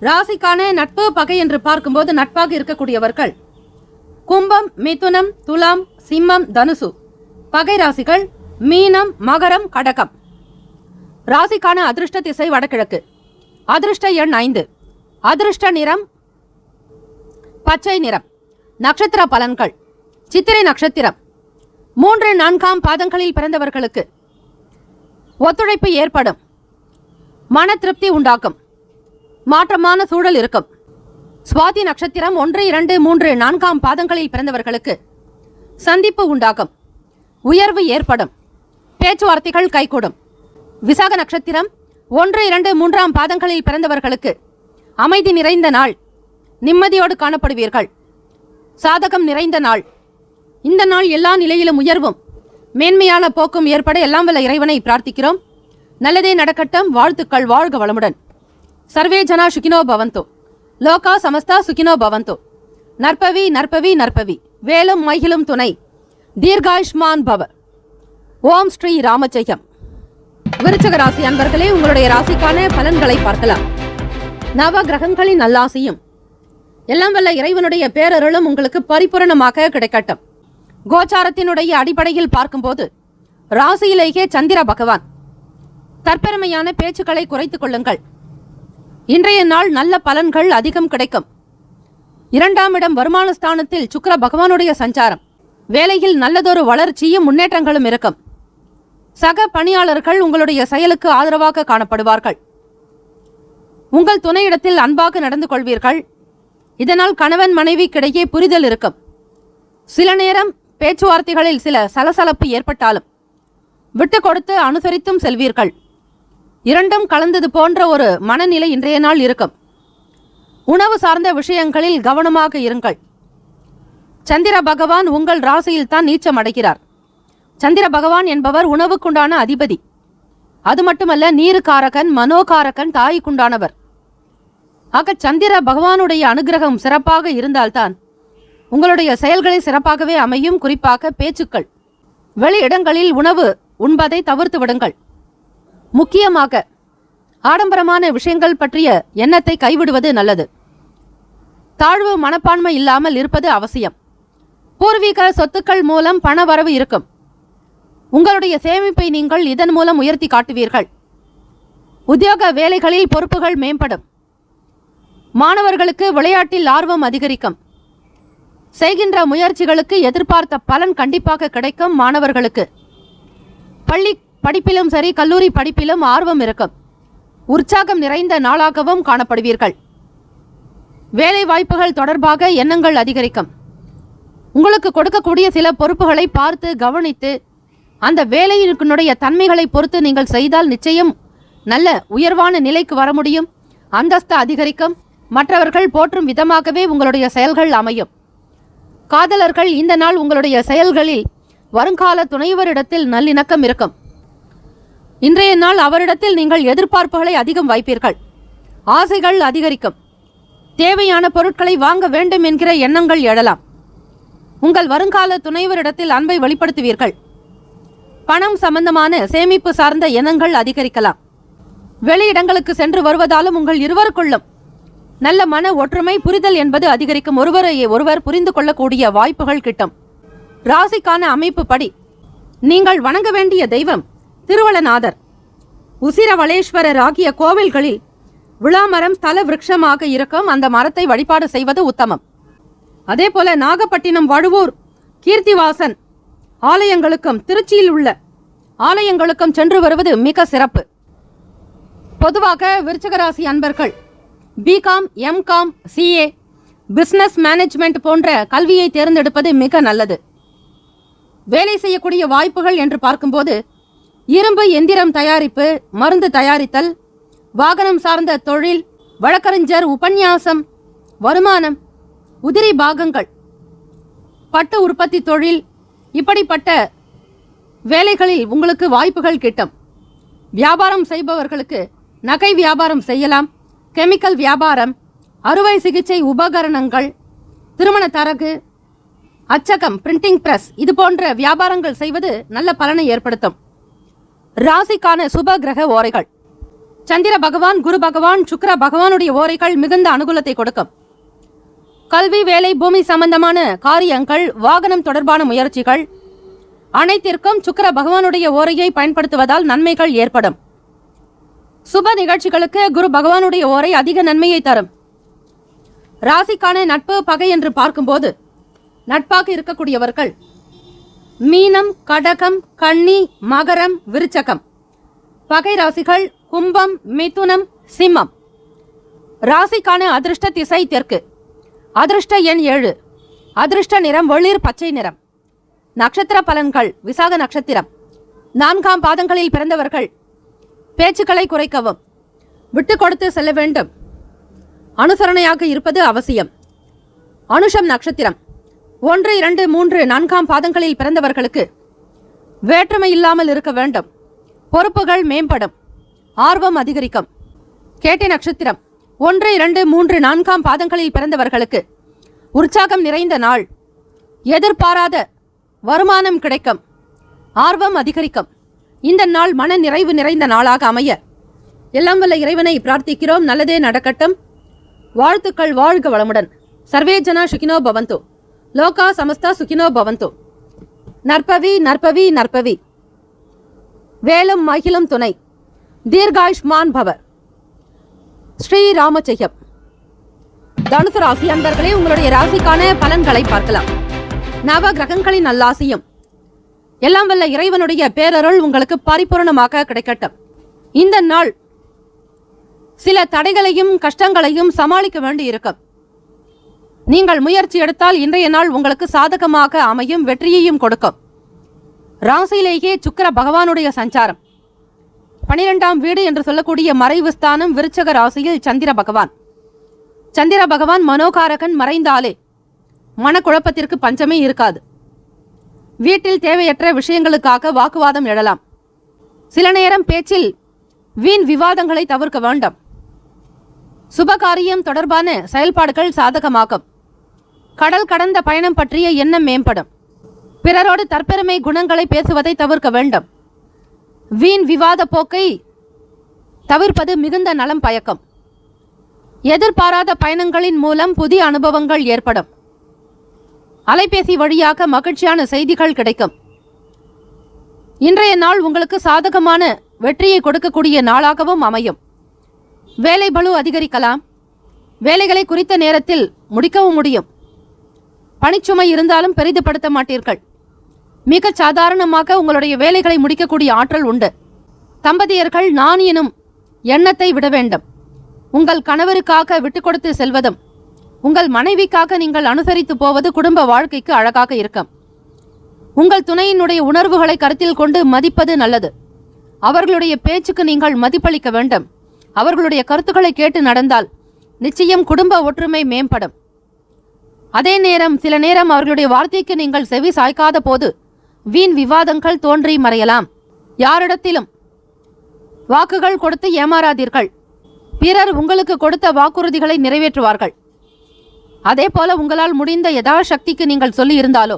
ராசிக்கான நட்பு பகை என்று பார்க்கும்போது நட்பாக இருக்கக்கூடியவர்கள் கும்பம், மிதுனம், துலாம், சிம்மம், தனுசு. பகை ராசிகள் மீனம், மகரம், கடகம். ராசிக்கான அதிர்ஷ்ட திசை வடகிழக்கு. அதிர்ஷ்ட எண் 5. அதிர்ஷ்ட நிறம் பச்சை நிறம். நட்சத்திர பலன்கள்: சித்திரை நட்சத்திரம் 3, 4ஆம் பாதங்களில் பிறந்தவர்களுக்கு ஒத்துழைப்பு ஏற்படும். மன திருப்தி உண்டாக்கும். மாற்றமான சூழல் இருக்கும். சுவாதி நட்சத்திரம் 1, 2, 3, 4ஆம் பாதங்களில் பிறந்தவர்களுக்கு சந்திப்பு உண்டாகும். உயர்வு ஏற்படும். பேச்சுவார்த்தைகள் கைகூடும். விசாக நட்சத்திரம் 1, 2, 3ஆம் பாதங்களில் பிறந்தவர்களுக்கு அமைதி நிறைந்த நாள். நிம்மதியோடு காணப்படுவீர்கள். சாதகம் நிறைந்த நாள். இந்த நாள் எல்லா நிலையிலும் உயர்வும் மேன்மையான போக்கும் ஏற்பட எல்லாம் வல்ல இறைவனை பிரார்த்திக்கிறோம். நல்லதே நடக்கட்டும். வாழ்த்துக்கள். வாழ்க வளமுடன். சர்வே ஜனா சுகினோ பவந்தோ. லோகா சமஸ்தா சுகினோ பவந்தோ. நற்பவி நற்பவி நற்பவி. வேலும் மகிழும் துணை. தீர்காயுஷ்மான் பவ. ஓம் ஸ்ரீ ராமஜெயம். விருச்சிக ராசி அன்பர்களே, உங்களுடைய ராசிக்கான பலன்களை பார்க்கலாம். நவ கிரகங்களின் நல்லாசியும் எல்லாம் வல்ல இறைவனுடைய பேரருளும் உங்களுக்கு பரிபூரணமாக கிடைக்கட்டும். கோச்சாரத்தினுடைய அடிப்படையில் பார்க்கும்போது ராசியிலேயே சந்திர பகவான். தற்பெருமையான பேச்சுக்களை குறைத்துக் கொள்ளுங்கள். இன்றைய நாள் நல்ல பலன்கள் அதிகம் கிடைக்கும். 2ஆம் இடம் வருமான ஸ்தானத்தில் சுக்கிர பகவானுடைய சஞ்சாரம். வேலையில் நல்லதொரு வளர்ச்சியும் முன்னேற்றங்களும் இருக்கும். சக பணியாளர்கள் உங்களுடைய செயலுக்கு ஆதரவாக காணப்படுவார்கள். உங்கள் துணையிடத்தில் அன்பாக நடந்து கொள்வீர்கள். இதனால் கணவன் மனைவிக்கிடையே புரிதல் இருக்கும். சில நேரம் பேச்சுவார்த்தைகளில் சில சலசலப்பு ஏற்பட்டாலும் விட்டு கொடுத்து அனுசரித்தும் செல்வீர்கள். இரண்டும் கலந்தது போன்ற ஒரு மனநிலை இன்றைய நாள் இருக்கும். உணவு சார்ந்த விஷயங்களில் கவனமாக இருங்கள். சந்திர பகவான் உங்கள் ராசியில் தான் நீச்சம் அடைகிறார். சந்திர பகவான் என்பவர் உணவுக்குண்டான அதிபதி. அது மட்டுமல்ல, நீருக்காரகன், மனோகாரகன், தாய்க்குண்டானவர். ஆக சந்திர பகவானுடைய அனுகிரகம் சிறப்பாக இருந்தால்தான் உங்களுடைய செயல்களை சிறப்பாகவே அமையும். குறிப்பாக பேச்சுக்கள். வெளி இடங்களில் உணவு உண்பதை தவிர்த்து விடுங்கள். முக்கியமாக ஆடம்பரமான விஷயங்கள் பற்றிய எண்ணத்தை கைவிடுவது நல்லது. தாழ்வு மனப்பான்மை இல்லாமல் இருப்பது அவசியம். பூர்வீக சொத்துக்கள் மூலம் பண வரவு இருக்கும். உங்களுடைய சேமிப்பை நீங்கள் இதன் மூலம் உயர்த்தி காட்டுவீர்கள். உத்தியோக வேலைகளில் பொறுப்புகள் மேம்படும். மாணவர்களுக்கு விளையாட்டில் ஆர்வம் அதிகரிக்கும். செய்கின்ற முயற்சிகளுக்கு எதிர்பார்த்த பலன் கண்டிப்பாக கிடைக்கும். மாணவர்களுக்கு பள்ளி படிப்பிலும் சரி, கல்லூரி படிப்பிலும் ஆர்வம் இருக்கும். உற்சாகம் நிறைந்த நாளாகவும் காணப்படுவீர்கள். வேலை வாய்ப்புகள் தொடர்பாக எண்ணங்கள் அதிகரிக்கும். உங்களுக்கு கொடுக்கக்கூடிய சில பொறுப்புகளை பார்த்து கவனித்து அந்த வேலையினுடைய தன்மைகளை பொறுத்து நீங்கள் செய்தால் நிச்சயம் நல்ல உயர்வான நிலைக்கு வர முடியும். அந்தஸ்து அதிகரிக்கும். மற்றவர்கள் போற்றும் விதமாகவே உங்களுடைய செயல்கள் அமையும். காதலர்கள் இந்த நாள் உங்களுடைய செயல்களில் வருங்கால துணைவரிடத்தில் நல்லிணக்கம் இருக்கும். இன்றைய நாள் அவரிடத்தில் நீங்கள் எதிர்பார்ப்புகளை அதிகம் வைப்பீர்கள். ஆசைகள் அதிகரிக்கும். தேவையான பொருட்களை வாங்க வேண்டும் என்கிற எண்ணங்கள் எழலாம். உங்கள் வருங்கால துணைவரிடத்தில் அன்பை வெளிப்படுத்துவீர்கள். பணம் சம்பந்தமான சேமிப்பு சார்ந்த எண்ணங்கள் அதிகரிக்கலாம். வெளியிடங்களுக்கு சென்று வருவதாலும் உங்கள் இருவருக்குள்ளும் நல்ல மன ஒற்றுமை, புரிதல் என்பது அதிகரிக்கும். ஒருவரை ஒருவர் புரிந்து கொள்ளக்கூடிய வாய்ப்புகள் கிட்டும். ராசிக்கான அமைப்பு படி நீங்கள் வணங்க வேண்டிய தெய்வம் திருவளநாதர், உசிரவளேஸ்வரர் ஆகிய கோவில்களில் விழாமரம் ஸ்தல விருட்சமாக இருக்கும். அந்த மரத்தை வழிபாடு செய்வது உத்தமம். அதே போல நாகப்பட்டினம், வழுவூர், கீர்த்திவாசன் ஆலயங்களுக்கும் திருச்சியில் உள்ள ஆலயங்களுக்கும் சென்று வருவது மிக சிறப்பு. பொதுவாக விருச்சிகராசி அன்பர்கள் BCom, MCom, CA, business management போன்ற கல்வியை தேர்ந்தெடுப்பது மிக நல்லது. வேலை செய்யக்கூடிய வாய்ப்புகள் என்று பார்க்கும்போது இரும்பு எந்திரம் தயாரிப்பு, மருந்து தயாரித்தல், வாகனம் சார்ந்த தொழில், வழக்கறிஞர், உபன்யாசம், வருமானம், உதிரி பாகங்கள், பட்டு உற்பத்தி தொழில், இப்படிப்பட்ட வேலைகளில் உங்களுக்கு வாய்ப்புகள் கிட்டும். வியாபாரம் செய்பவர்களுக்கு நகை வியாபாரம் செய்யலாம். கெமிக்கல் வியாபாரம், அறுவை சிகிச்சை உபகரணங்கள், திருமண தரகு, அச்சகம், பிரிண்டிங் பிரஸ், இது போன்ற வியாபாரங்கள் செய்வது நல்ல பலனை ஏற்படுத்தும். ராசிக்கான சுப கிரக ஓரைகள். சந்திர பகவான், குரு பகவான், சுக்கிர பகவானுடைய ஓரைகள் மிகுந்த அனுகூலத்தை கொடுக்கும். கல்வி, வேலை, பூமி சம்பந்தமான காரியங்கள், வாகனம் தொடர்பான முயற்சிகள் அனைத்திற்கும் சுக்கிர பகவானுடைய ஓரையை பயன்படுத்துவதால் நன்மைகள் ஏற்படும். சுப நிகழ்ச்சிகளுக்கு குரு பகவானுடைய ஓரை அதிக நன்மையை தரும். ராசிக்கான நட்பு, பகை என்று பார்க்கும்போது நட்பாக இருக்கக்கூடியவர்கள் மீனம், கடகம், கன்னி, மகரம், விருச்சகம். பகை ராசிகள் கும்பம், மிதுனம், சிம்மம். ராசிக்கான அதிர்ஷ்ட திசை தெற்கு. அதிர்ஷ்ட எண் 7. அதிர்ஷ்ட நிறம் வெளிர் பச்சை நிறம். நட்சத்திர பலன்கள். விசாக நட்சத்திரம். 4ஆம் பாதங்களில் பிறந்தவர்கள் பேச்சுக்களை குறைக்கவும், விட்டு கொடுத்து செல்ல வேண்டும். அனுசரணையாக இருப்பது அவசியம். அனுஷம் நட்சத்திரம். 1, 2, 3, 4ஆம் பாதங்களில் பிறந்தவர்களுக்கு வேற்றுமை இல்லாமல் இருக்க வேண்டும். பொறுப்புகள் மேம்படும். ஆர்வம் அதிகரிக்கும். கேட்டை நட்சத்திரம். 1, 2, 3, 4ஆம் பாதங்களில் பிறந்தவர்களுக்கு உற்சாகம் நிறைந்த நாள். எதிர்பாராத வருமானம் கிடைக்கும். ஆர்வம் அதிகரிக்கும். இந்த நாள் மன நிறைவு நிறைந்த நாளாக அமைய எல்லாம் வல்ல இறைவனை பிரார்த்திக்கிறோம். நல்லதே நடக்கட்டும். வாழ்த்துக்கள். வாழ்க வளமுடன். சர்வே ஜனா சுகினோ பவந்து. லோகா சமஸ்தா சுகினோ பவந்து. நற்பவி நற்பவி நற்பவி. வேலும் மகிழும் துணை. தீர்காயுஷ்மான் பவ. ஸ்ரீ ராமஜெயம். தனுசு ராசி அன்பர்களே, உங்களுடைய ராசிக்கான பலன்களை பார்க்கலாம். நவ கிரகங்களின் நல்லாசியும் எல்லாம் வல்ல இறைவனுடைய பேரருள் உங்களுக்கு பரிபூர்ணமாக கிடைக்கட்டும். இந்த நாள் சில தடைகளையும் கஷ்டங்களையும் சமாளிக்க வேண்டி இருக்கும். நீங்கள் முயற்சி எடுத்தால் இன்றைய நாள் உங்களுக்கு சாதகமாக அமையும், வெற்றியையும் கொடுக்கும். ராசியிலேயே சுக்கிர பகவானுடைய சஞ்சாரம். 12ஆம் வீடு என்று சொல்லக்கூடிய மறைவு ஸ்தானம் விருச்சக ராசியில் சந்திர பகவான். சந்திர பகவான் மனோகாரகன், மறைந்தாலே மனக்குழப்பத்திற்கு பஞ்சமே இருக்காது. வீட்டில் தேவையற்ற விஷயங்களுக்காக வாக்குவாதம் எழலாம். சில நேரம் பேச்சில் வீண் விவாதங்களை தவிர்க்க வேண்டும். சுபகாரியம் தொடர்பான செயல்பாடுகள் சாதகமாகும். கடல் கடந்த பயணம் பற்றிய எண்ணம் மேம்படும். பிறரோடு தற்பெருமை குணங்களை பேசுவதை தவிர்க்க வேண்டும். வீண் விவாத போக்கை தவிர்ப்பது மிகுந்த நலம் பயக்கும். எதிர்பாராத பயணங்களின் மூலம் புதிய அனுபவங்கள் ஏற்படும். அலைபேசி வழியாக மகிழ்ச்சியான செய்திகள் கிடைக்கும். இன்றைய நாள் உங்களுக்கு சாதகமான வெற்றியை கொடுக்கக்கூடிய நாளாகவும் அமையும். வேலை பளு அதிகரிக்கலாம். வேலைகளை குறித்த நேரத்தில் முடிக்கவும் முடியும். பணிச்சுமை இருந்தாலும் பெரிதுபடுத்த மாட்டீர்கள். மிக சாதாரணமாக உங்களுடைய வேலைகளை முடிக்கக்கூடிய ஆற்றல் உண்டு. தம்பதியர்கள் நான் எனும் எண்ணத்தை விட வேண்டும். உங்கள் கணவருக்காக விட்டு கொடுத்து செல்வதும் உங்கள் மனைவிக்காக நீங்கள் அனுசரித்து போவது குடும்ப வாழ்க்கைக்கு அழகாக இருக்கும். உங்கள் துணையினுடைய உணர்வுகளை கருத்தில் கொண்டு மதிப்பது நல்லது. அவர்களுடைய பேச்சுக்கு நீங்கள் மதிப்பளிக்க வேண்டும். அவர்களுடைய கருத்துக்களை கேட்டு நடந்தால் நிச்சயம் குடும்ப ஒற்றுமை மேம்படும். அதே நேரம் சில நேரம் அவர்களுடைய வார்த்தைக்கு நீங்கள் செவி சாய்க்காத போது வீண் விவாதங்கள் தோன்றி மறையலாம். யாரிடத்திலும் வாக்குகள் கொடுத்து ஏமாறாதீர்கள். பிறர் உங்களுக்கு கொடுத்த வாக்குறுதிகளை நிறைவேற்றுவார்கள். அதே போல உங்களால் முடிந்த யதாசக்திக்கு நீங்கள் சொல்லி இருந்தாலோ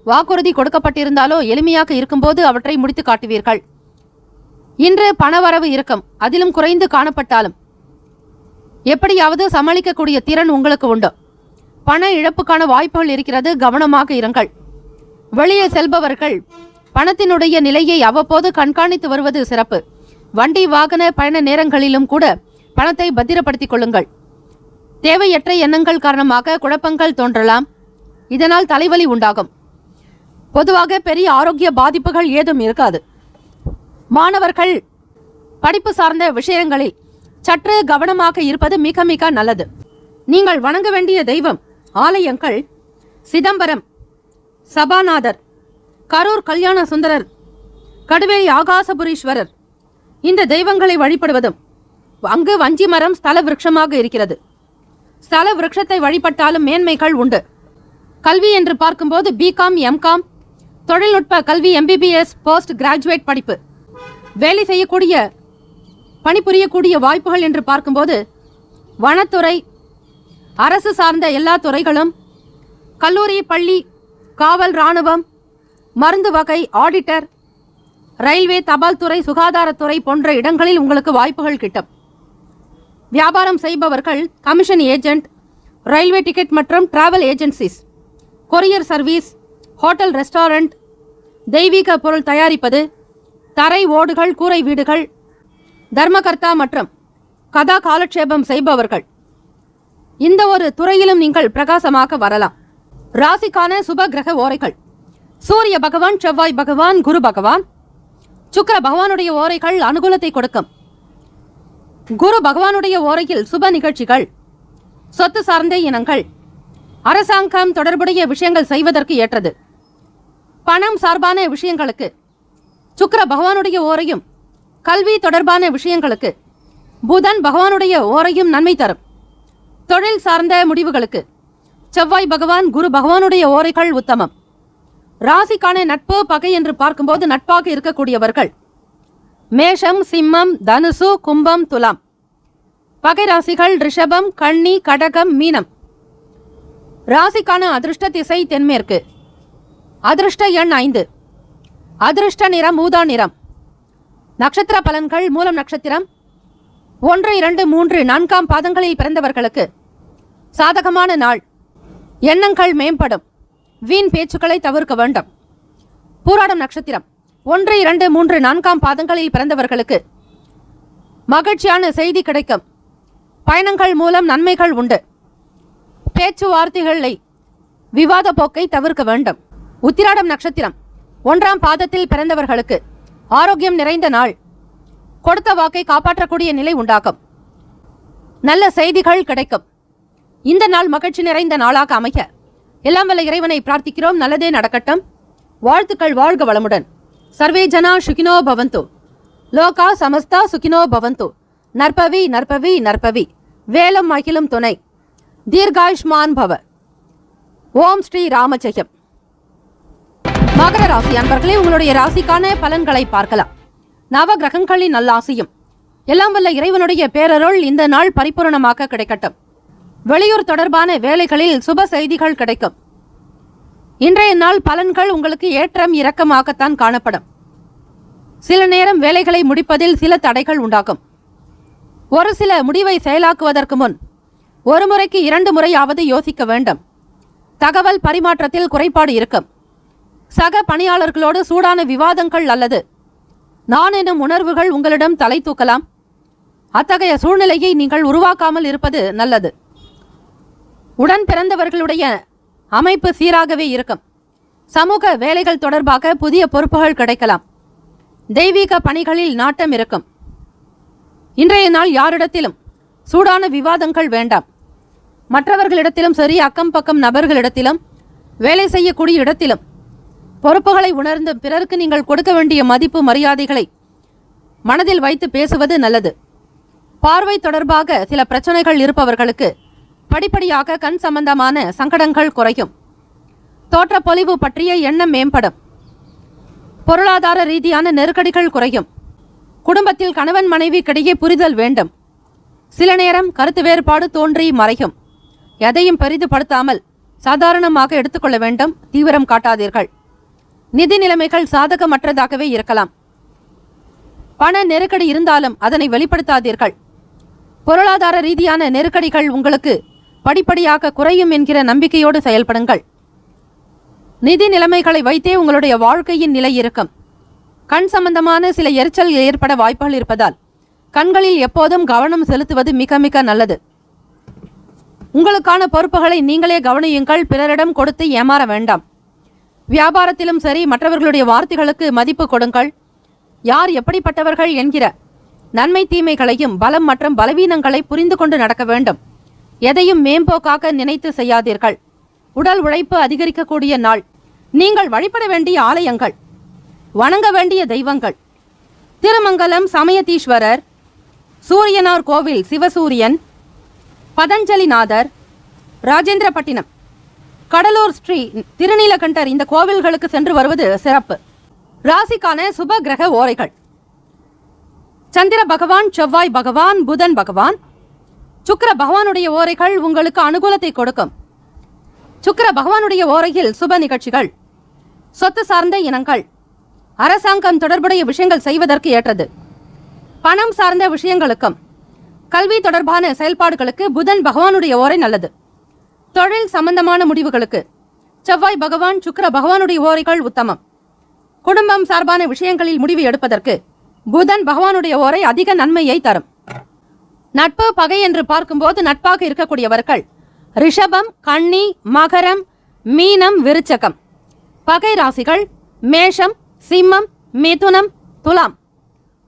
வாக்குறுதி கொடுக்கப்பட்டிருந்தாலோ எளிமையாக இருக்கும்போது அவற்றை முடித்து காட்டுவீர்கள். இன்று பணவரவு இருக்கும். அதிலும் குறைந்து காணப்பட்டாலும் எப்படியாவது சமாளிக்கக்கூடிய திறன் உங்களுக்கு உண்டு. பண இழப்புக்கான வாய்ப்புகள் இருக்கிறது. கவனமாக இருங்கள். வெளியே செல்பவர்கள் பணத்தினுடைய நிலையை அவ்வப்போது கண்காணித்து வருவது சிறப்பு. வண்டி வாகன பயண நேரங்களிலும் கூட பணத்தை பத்திரப்படுத்திக் கொள்ளுங்கள். தேவையற்ற எண்ணங்கள் காரணமாக குழப்பங்கள் தோன்றலாம். இதனால் தலைவலி உண்டாகும். பொதுவாக பெரிய ஆரோக்கிய பாதிப்புகள் ஏதும் இருக்காது. மாணவர்கள் படிப்பு சார்ந்த விஷயங்களில் சற்று கவனமாக இருப்பது மிக மிக நல்லது. நீங்கள் வணங்க வேண்டிய தெய்வம் ஆலயங்கள் சிதம்பரம், சபாநாதர், கரூர் கல்யாண சுந்தரர், கடுவேரி ஆகாசபுரீஸ்வரர். இந்த தெய்வங்களை வழிபடுவதும் அங்கு வஞ்சி மரம் ஸ்தல விருட்சமாக இருக்கிறது. ஸ்தல விருட்சத்தை வழிபட்டாலும் மேன்மைகள் உண்டு. கல்வி என்று பார்க்கும்போது பிகாம், எம்காம், தொழில்நுட்ப கல்வி, MBBS, போஸ்ட் கிராஜுவேட் படிப்பு, வேலை செய்யக்கூடிய பணிபுரியக்கூடிய வாய்ப்புகள் என்று பார்க்கும்போது வனத்துறை, அரசு சார்ந்த எல்லா துறைகளும், கல்லூரி, பள்ளி, காவல், இராணுவம், மருந்து வகை, ஆடிட்டர், ரயில்வே, தபால் துறை, சுகாதாரத்துறை போன்ற இடங்களில் உங்களுக்கு வாய்ப்புகள் கிட்டும். வியாபாரம் செய்பவர்கள் கமிஷன் ஏஜென்ட், ரயில்வே டிக்கெட் மற்றும் travel agencies, courier service, hotel, restaurant, தெய்வீக பொருள் தயாரிப்பது, தரை ஓடுகள், கூரை வீடுகள், தர்மகர்த்தா மற்றும் கதா காலட்சேபம் செய்பவர்கள், இந்த ஒரு துறையிலும் நீங்கள் பிரகாசமாக வரலாம். ராசிக்கான சுப கிரக ஓரைகள்: சூரிய பகவான், செவ்வாய் பகவான், குரு பகவான். சுக்கிர பகவானுடைய ஓரைகள் அனுகூலத்தை கொடுக்கும். குரு பகவானுடைய ஓரையில் சுப நிகழ்ச்சிகள், சொத்து சார்ந்த இனங்கள், அரசாங்கம் தொடர்புடைய விஷயங்கள் செய்வதற்கு ஏற்றது. பணம் சார்பான விஷயங்களுக்கு சுக்கிர பகவானுடைய ஓரையும், கல்வி தொடர்பான விஷயங்களுக்கு புதன் பகவானுடைய ஓரையும் நன்மை தரும். தொழில் சார்ந்த முடிவுகளுக்கு செவ்வாய் பகவான், குரு பகவானுடைய ஓரைகள் உத்தமம். ராசிக்கான நட்பு பகை என்று பார்க்கும்போது நட்பாக இருக்கக்கூடியவர்கள் மேஷம், சிம்மம், தனுசு, கும்பம், துலாம். பகை ராசிகள் ரிஷபம், கன்னி, கடகம், மீனம். ராசிக்கான அதிர்ஷ்ட திசை தென்மேற்கு. அதிர்ஷ்ட எண் 5. அதிர்ஷ்ட நிறம் ஊதா நிறம். நட்சத்திர பலன்கள்: மூலம் நட்சத்திரம் 1, 2, 3, 4ஆம் பாதங்களில் பிறந்தவர்களுக்கு சாதகமான நாள். எண்ணங்கள் மேம்படும். வீண் பேச்சுக்களை தவிர்க்க வேண்டும். பூராடம் நட்சத்திரம் 1, 2, 3, 4ஆம் பாதங்களில் பிறந்தவர்களுக்கு மகிழ்ச்சியான செய்தி கிடைக்கும். பயணங்கள் மூலம் நன்மைகள் உண்டு. பேச்சுவார்த்தைகளை விவாத போக்கை தவிர்க்க வேண்டும். உத்திராடம் நட்சத்திரம் 1ஆம் பாதத்தில் பிறந்தவர்களுக்கு ஆரோக்கியம் நிறைந்த நாள். கொடுத்த வாக்கை காப்பாற்றக்கூடிய நிலை உண்டாகும். நல்ல செய்திகள் கிடைக்கும். இந்த நாள் மகிழ்ச்சி நிறைந்த நாளாக அமைய எல்லாம் வல்ல இறைவனை பிரார்த்திக்கிறோம். நல்லதே நடக்கட்டும். வாழ்த்துக்கள். வாழ்க வளமுடன். சர்வே ஜனா சுகினோ பவந்து. லோகா சமஸ்தா சுகினோ பவந்து. நற்பவி நற்பவி நற்பவி. வேலும் அகிலும் துணை. தீர்காயுஷ்மான் பவ. ஓம் ஸ்ரீ ராமஜெயம். மகர ராசி அன்பர்களே, உங்களுடைய ராசிக்கான பலன்களை பார்க்கலாம். நவ கிரகங்களின் நல்லாசியும் எல்லாம் வல்ல இறைவனுடைய பேரருள் இந்த நாள் பரிபூரணமாக கிடைக்கட்டும். வெளியூர் தொடர்பான வேலைகளில் சுப செய்திகள் கிடைக்கும். இன்றைய நாள் பலன்கள் உங்களுக்கு ஏற்றம் இரக்கமாகத்தான் காணப்படும். சில நேரம் வேலைகளை முடிப்பதில் சில தடைகள் உண்டாகும். ஒரு சில முடிவை செயலாக்குவதற்கு முன் ஒரு முறைக்கு 2 முறையாவது யோசிக்க வேண்டும். தகவல் பரிமாற்றத்தில் குறைபாடு இருக்கும். சக பணியாளர்களோடு சூடான விவாதங்கள் அல்லது நான் எனும் உணர்வுகள் உங்களிடம் தலை தூக்கலாம். அத்தகைய சூழ்நிலையை நீங்கள் உருவாக்காமல் இருப்பது நல்லது. உடன் பிறந்தவர்களுடைய அமைப்பு சீராகவே இருக்கும். சமூக வேலைகள் தொடர்பாக புதிய பொறுப்புகள் கிடைக்கலாம். தெய்வீக பணிகளில் நாட்டம் இருக்கும். இன்றைய நாள் யாரிடத்திலும் சூடான விவாதங்கள் வேண்டாம். மற்றவர்களிடத்திலும் சரி, அக்கம் பக்கம் நபர்களிடத்திலும், வேலை செய்யக்கூடிய இடத்திலும் பொறுப்புகளை உணர்ந்து பிறருக்கு நீங்கள் கொடுக்க வேண்டிய மதிப்பு மரியாதைகளை மனதில் வைத்து பேசுவது நல்லது. பார்வை தொடர்பாக சில பிரச்சனைகள் இருப்பவர்களுக்கு படிப்படியாக கண் சம்பந்தமான சங்கடங்கள் குறையும். தோற்றப்பொலிவு பற்றிய எண்ணம் மேம்படும். பொருளாதார ரீதியான நெருக்கடிகள் குறையும். குடும்பத்தில் கணவன் மனைவிக்கிடையே புரிதல் வேண்டும். சில நேரம் கருத்து வேறுபாடு தோன்றி மறையும். எதையும் பெரிதுபடுத்தாமல் சாதாரணமாக எடுத்துக்கொள்ள வேண்டும். தீவிரம் காட்டாதீர்கள். நிதி நிலைமைகள் சாதகமற்றதாகவே இருக்கலாம். பண நெருக்கடி இருந்தாலும் அதனை வெளிப்படுத்தாதீர்கள். பொருளாதார ரீதியான நெருக்கடிகள் உங்களுக்கு படிப்படியாக குறையும் என்கிற நம்பிக்கையோடு செயல்படுங்கள். நிதி நிலைமைகளை வைத்தே உங்களுடைய வாழ்க்கையின் நிலை இருக்கும். கண் சம்பந்தமான சில எரிச்சல் ஏற்பட வாய்ப்புகள் இருப்பதால் கண்களில் எப்போதும் கவனம் செலுத்துவது மிக மிக நல்லது. உங்களுக்கான பொறுப்புகளை நீங்களே கவனியுங்கள். பிறரிடம் கொடுத்து ஏமாற வேண்டாம். வியாபாரத்திலும் சரி, மற்றவர்களுடைய வார்த்தைகளுக்கு மதிப்பு கொடுங்கள். யார் எப்படிப்பட்டவர்கள் என்கிற நன்மை தீமைகளையும் பலம் மற்றும் பலவீனங்களை புரிந்து கொண்டு நடக்க வேண்டும். எதையும் மேம்போக்காக நினைத்து செய்யாதீர்கள். உடல் உழைப்பு அதிகரிக்கக்கூடிய நாள். நீங்கள் வழிபட வேண்டிய ஆலயங்கள், வணங்க வேண்டிய தெய்வங்கள்: திருமங்கலம் சமயதீஸ்வரர், சூரியனார் கோவில் சிவசூரியன், பதஞ்சலிநாதர், ராஜேந்திரப்பட்டினம், கடலூர் ஸ்ரீ திருநீலகண்டர். இந்த கோவில்களுக்கு சென்று வருவது சிறப்பு. ராசிக்கான சுப கிரக ஓரைகள்: சந்திர பகவான், செவ்வாய் பகவான், புதன் பகவான். சுக்கிர பகவானுடைய ஓரைகள் உங்களுக்கு அனுகூலத்தை கொடுக்கும். சுக்கிர பகவானுடைய ஓரையில் சுப நிகழ்ச்சிகள், சொத்து சார்ந்த இனங்கள், அரசாங்கம் தொடர்புடைய விஷயங்கள் செய்வதற்கு ஏற்றது. பணம் சார்ந்த விஷயங்களுக்கும் கல்வி தொடர்பான செயல்பாடுகளுக்கு புதன் பகவானுடைய ஓரை நல்லது. தொழில் சம்பந்தமான முடிவுகளுக்கு செவ்வாய் பகவான், சுக்கிர பகவானுடைய ஓரைகள் உத்தமம். குடும்பம் சார்பான விஷயங்களில் முடிவு எடுப்பதற்கு புதன் பகவானுடைய ஓரை அதிக நன்மையை தரும். நட்பு பகை என்று பார்க்கும்போது நட்பாக இருக்கக்கூடியவர்கள் ரிஷபம், கன்னி, மகரம், மீனம், விருச்சகம். பகை ராசிகள் மேஷம், சிம்மம், மிதுனம், துலாம்.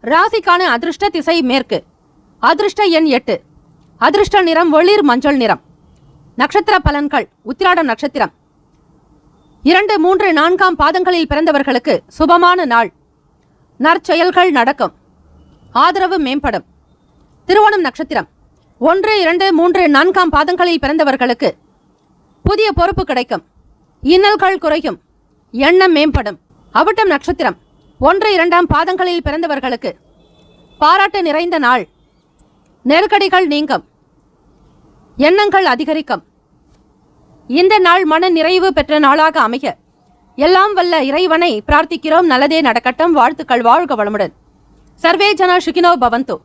ராசிக்கான அதிர்ஷ்ட திசை மேற்கு. அதிர்ஷ்ட எண் 8. அதிர்ஷ்ட நிறம் ஒளிர் மஞ்சள் நிறம். நட்சத்திர பலன்கள்: உத்திராடம் நட்சத்திரம் 2, 3, 4 பாதங்களில் பிறந்தவர்களுக்கு சுபமான நாள். நற்செயல்கள் நடக்கும். ஆதரவு மேம்படும். திருவோணம் நட்சத்திரம் 1, 2, 3, 4 பாதங்களில் பிறந்தவர்களுக்கு புதிய பொறுப்பு கிடைக்கும். இன்னல்கள் குறையும். எண்ணம் மேம்படும். அவிட்டம் நட்சத்திரம் 1, 2 பாதங்களில் பிறந்தவர்களுக்கு பாராட்டு நிறைந்த நாள். நெருக்கடிகள் நீங்கும். எண்ணங்கள் அதிகரிக்கும். இந்த நாள் மன நிறைவு பெற்ற நாளாக அமைய எல்லாம் வல்ல இறைவனை பிரார்த்திக்கிறோம். நல்லதே நடக்கட்டும். வாழ்த்துக்கள். வாழ்க வளமுடன். சர்வே ஜனா சுகினோ பவந்து.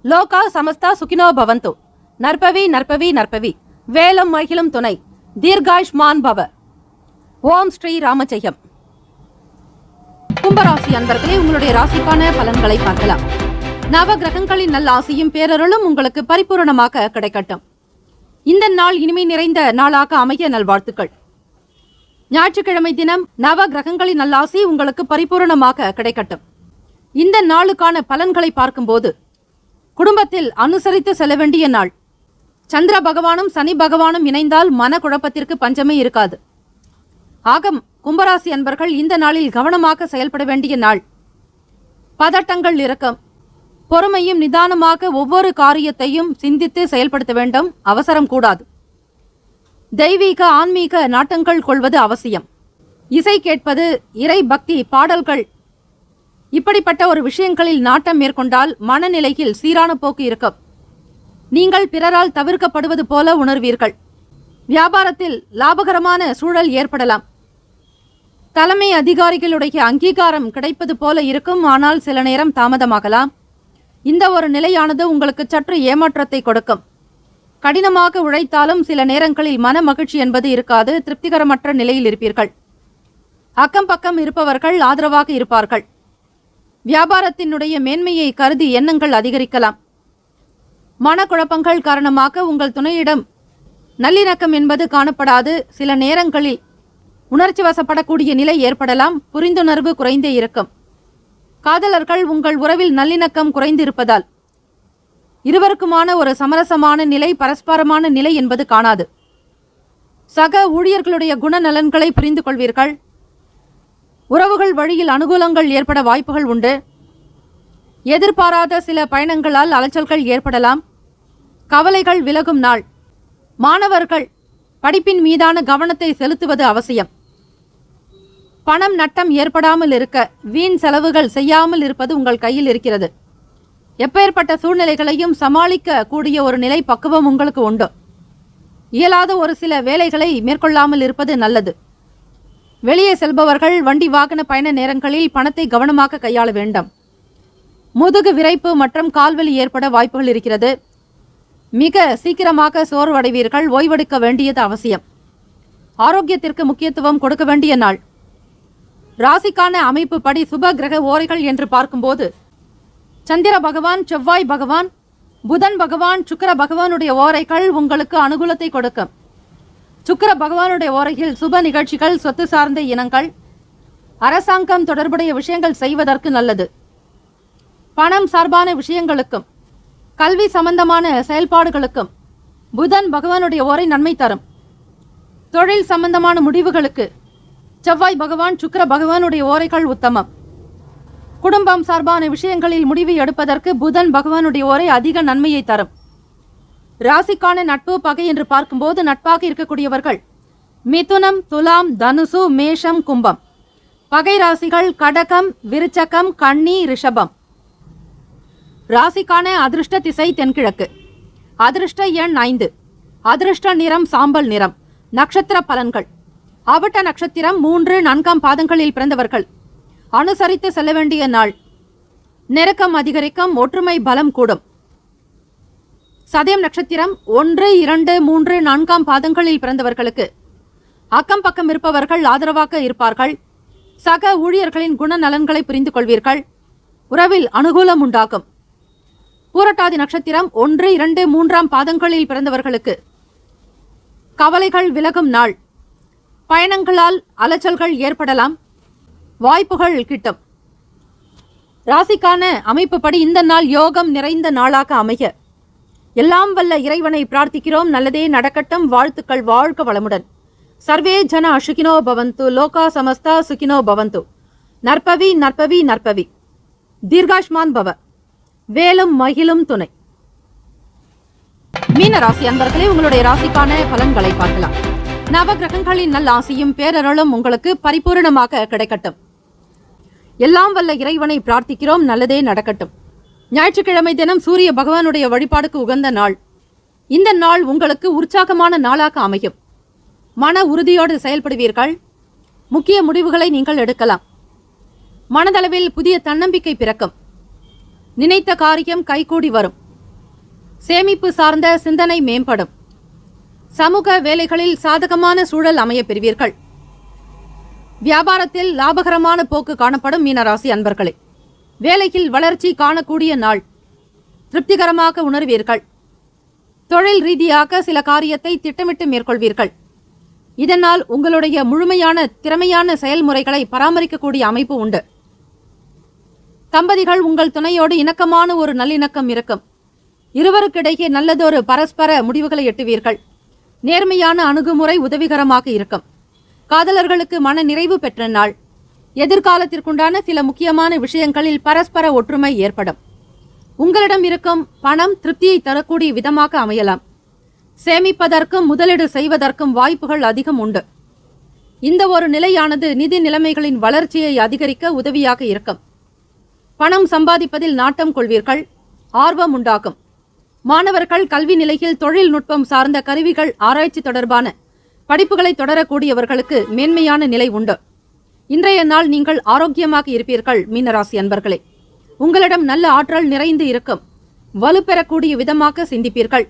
லோகா சமஸ்தா சுகினோ பவந்து. நற்பவி நற்பவி நற்பவி. வேலும் மகிழும் துணை. தீர்காயுஷ்மான் பவ. ஓம் ஸ்ரீ ராமஜெயம். கும்பராசி அன்பர்களே, உங்களுடைய ராசிக்கான பலன்களை பார்க்கலாம். நவ கிரகங்களின் நல்ல ஆசையும் பேரருளும் உங்களுக்கு பரிபூரணமாக கிடைக்கட்டும். இந்த நாள் இனிமை நிறைந்த நாளாக அமைய நல்வாழ்த்துக்கள். ஞாயிற்றுக்கிழமை தினம் நவ கிரகங்களின் நல்லாசி உங்களுக்கு பரிபூரணமாக கிடைக்கட்டும். இந்த நாளுக்கான பலன்களை பார்க்கும்போது குடும்பத்தில் அனுசரித்து செல்ல வேண்டிய நாள். சந்திர பகவானும் சனி பகவானும் இணைந்தால் மனக்குழப்பத்திற்கு பஞ்சமே இருக்காது. ஆக கும்பராசி அன்பர்கள் இந்த நாளில் கவனமாக செயல்பட வேண்டிய நாள். பதட்டங்கள் இருக்கும். பொறுமையும் நிதானமாக ஒவ்வொரு காரியத்தையும் சிந்தித்து செயல்படுத்த வேண்டும். அவசரம் கூடாது. தெய்வீக ஆன்மீக நாட்டங்கள் கொள்வது அவசியம். இசை கேட்பது, இறை பக்தி பாடல்கள், இப்படிப்பட்ட ஒரு விஷயங்களில் நாட்டம் மேற்கொண்டால் மனநிலையில் சீரான போக்கு இருக்கும். நீங்கள் பிறரால் தவிர்க்கப்படுவது போல உணர்வீர்கள். வியாபாரத்தில் லாபகரமான சூழல் ஏற்படலாம். தலைமை அதிகாரிகளுடைய அங்கீகாரம் கிடைப்பது போல இருக்கும். ஆனால் சில நேரம் தாமதமாகலாம். இந்த ஒரு நிலையானது உங்களுக்கு சற்று ஏமாற்றத்தை கொடுக்கும். கடினமாக உழைத்தாலும் சில நேரங்களில் மன மகிழ்ச்சி என்பது இருக்காது. திருப்திகரமற்ற நிலையில் இருப்பீர்கள். அக்கம் பக்கம் இருப்பவர்கள் ஆதரவாக இருப்பார்கள். வியாபாரத்தினுடைய மேன்மையை கருதி எண்ணங்கள் அதிகரிக்கலாம். மனக்குழப்பங்கள் காரணமாக உங்கள் துணையிடம் நல்லிணக்கம் என்பது காணப்படாது. சில நேரங்களில் உணர்ச்சி வசப்படக்கூடிய நிலை ஏற்படலாம். புரிந்துணர்வு குறைந்தே இருக்கும். காதலர்கள் உங்கள் உறவில் நல்லிணக்கம் குறைந்து இருப்பதால் இருவருக்குமான ஒரு சமரசமான நிலை, பரஸ்பரமான நிலை என்பது காணாது. சக ஊழியர்களுடைய குணநலன்களை புரிந்து கொள்வீர்கள். உறவுகள் வழியில் அனுகூலங்கள் ஏற்பட வாய்ப்புகள் உண்டு. எதிர்பாராத சில பயணங்களால் அலைச்சல்கள் ஏற்படலாம். கவலைகள் விலகும் நாள். மாணவர்கள் படிப்பின் மீதான கவனத்தை செலுத்துவது அவசியம். பணம் நட்டம் ஏற்படாமல் இருக்க வீண் செலவுகள் செய்யாமல் இருப்பது உங்கள் கையில் இருக்கிறது. எப்பேற்பட்ட சூழ்நிலைகளையும் சமாளிக்க கூடிய ஒரு நிலை பக்குவம் உங்களுக்கு உண்டு. இயலாத ஒரு சில வேலைகளை மேற்கொள்ளாமல் இருப்பது நல்லது. வெளியே செல்பவர்கள் வண்டி வாகன பயண நேரங்களில் பணத்தை கவனமாக கையாள வேண்டும். முதுகு விரைப்பு மற்றும் கால்வலி ஏற்பட வாய்ப்புகள் இருக்கிறது. மிக சீக்கிரமாக சோர்வடைவீர்கள். ஓய்வெடுக்க வேண்டியது அவசியம். ஆரோக்கியத்திற்கு முக்கியத்துவம் கொடுக்க வேண்டிய நாள். ராசிக்கான அமைப்பு படி சுப கிரக ஓரைகள் என்று பார்க்கும்போது சந்திர பகவான், செவ்வாய் பகவான், புதன் பகவான், சுக்கிர பகவானுடைய ஓரைகள் உங்களுக்கு அனுகூலத்தை கொடுக்கும். சுக்கிர பகவானுடைய ஓரையில் சுப நிகழ்ச்சிகள், சொத்து சார்ந்த இனங்கள், அரசாங்கம் தொடர்புடைய விஷயங்கள் செய்வதற்கு நல்லது. பணம் சார்பான விஷயங்களுக்கும் கல்வி சம்பந்தமான செயல்பாடுகளுக்கும் புதன் பகவானுடைய ஓரை நன்மை தரும். தொழில் சம்பந்தமான முடிவுகளுக்கு செவ்வாய் பகவான், சுக்கிர பகவானுடைய ஓரைகள் உத்தமம். குடும்பம் சார்பான விஷயங்களில் முடிவு எடுப்பதற்கு புதன் பகவானுடைய ஓரை அதிக நன்மையை தரும். ராசிக்கான நட்பு பகை என்று பார்க்கும்போது நட்பாக இருக்கக்கூடியவர்கள் மிதுனம், துலாம், தனுசு, மேஷம், கும்பம். பகை ராசிகள் கடகம், விருச்சகம், கன்னி, ரிஷபம். ராசிக்கான அதிர்ஷ்ட திசை தென்கிழக்கு. அதிர்ஷ்ட எண் 5. அதிர்ஷ்ட நிறம் சாம்பல் நிறம். நட்சத்திர பலன்கள். அவிட்ட நட்சத்திரம் 3, 4 பாதங்களில் பிறந்தவர்கள் அனுசரித்து செல்ல வேண்டிய நாள். நெருக்கம் அதிகரிக்கும். ஒற்றுமை பலம் கூடும். சதயம் நட்சத்திரம் 1, 2, 3, 4 பாதங்களில் பிறந்தவர்களுக்கு அக்கம் பக்கம் இருப்பவர்கள் ஆதரவாக இருப்பார்கள். சக ஊழியர்களின் குணநலன்களை புரிந்து கொள்வீர்கள். உறவில் அனுகூலம் உண்டாகும். பூரட்டாதி நட்சத்திரம் 1, 2, 3 பாதங்களில் பிறந்தவர்களுக்கு கவலைகள் விலகும் நாள். பயணங்களால் அலைச்சல்கள் ஏற்படலாம். வாய்ப்புகள் கிட்டும். ராசிக்கான அமைப்புப்படி இந்த நாள் யோகம் நிறைந்த நாளாக அமைய எல்லாம் வல்ல இறைவனை பிரார்த்திக்கிறோம். நல்லதே நடக்கட்டும். வாழ்த்துக்கள். வாழ்க வளமுடன். சர்வே ஜன சுகினோ பவந்து. லோகா சமஸ்தா சுகினோ பவந்து. நற்பவி நற்பவி நற்பவி. தீர்காஷ்மான் பவ. வேலும் மகிழும் துணை. மீன ராசி அன்பர்களே, உங்களுடைய ராசிக்கான பலன்களை பார்க்கலாம். நவகிரகங்களின் நல் ஆசையும் பேரருளும் உங்களுக்கு பரிபூரணமாக கிடைக்கட்டும். எல்லாம் வல்ல இறைவனை பிரார்த்திக்கிறோம். நல்லதே நடக்கட்டும். ஞாயிற்றுக்கிழமை தினம் சூரிய பகவானுடைய வழிபாடுக்கு உகந்த நாள். இந்த நாள் உங்களுக்கு உற்சாகமான நாளாக அமையும். மன உறுதியோடு செயல்படுவீர்கள். முக்கிய முடிவுகளை நீங்கள் எடுக்கலாம். மனதளவில் புதிய தன்னம்பிக்கை பிறக்கும். நினைத்த காரியம் கைகூடி வரும். சேமிப்பு சார்ந்த சிந்தனை மேம்படும். சமூக வேலைகளில் சாதகமான சூழல் அமைய பெறுவீர்கள். வியாபாரத்தில் லாபகரமான போக்கு காணப்படும். மீனராசி அன்பர்களே, வேலையில் வளர்ச்சி காணக்கூடிய நாள். திருப்திகரமாக உணர்வீர்கள். தொழில் ரீதியாக சில காரியத்தை திட்டமிட்டு மேற்கொள்வீர்கள். இதனால் உங்களுடைய முழுமையான திறமையான செயல்முறைகளை பராமரிக்கக்கூடிய அமைப்பு உண்டு. தம்பதிகள் உங்கள் துணையோடு இணக்கமான ஒரு நல்லிணக்கம் இருக்கும். இருவருக்கிடையே நல்லதொரு பரஸ்பர முடிவுகளை எட்டுவீர்கள். நேர்மையான அணுகுமுறை உதவிகரமாக இருக்கும். காதலர்களுக்கு மன நிறைவு பெற்ற நாள். எதிர்காலத்திற்குண்டான சில முக்கியமான விஷயங்களில் பரஸ்பர ஒற்றுமை ஏற்படும். உங்களிடம் இருக்கும் பணம் திருப்தியை தரக்கூடிய விதமாக அமையலாம். சேமிப்பதற்கும் முதலீடு செய்வதற்கும் வாய்ப்புகள் அதிகம் உண்டு. இந்த ஒரு நிலையானது நிதி நிலைமைகளின் வளர்ச்சியை அதிகரிக்க உதவியாக இருக்கும். பணம் சம்பாதிப்பதில் நாட்டம் கொள்வீர்கள். ஆர்வம் உண்டாகும். மாணவர்கள் கல்வி நிலையில் தொழில்நுட்பம் சார்ந்த கருவிகள் ஆராய்ச்சி தொடர்பான படிப்புகளை தொடரக்கூடியவர்களுக்கு மேன்மையான நிலை உண்டு. இன்றைய நாள் நீங்கள் ஆரோக்கியமாக இருப்பீர்கள். மீனராசி அன்பர்களே, உங்களிடம் நல்ல ஆற்றல் நிறைந்து இருக்கும். வலுப்பெறக்கூடிய விதமாக சிந்திப்பீர்கள்.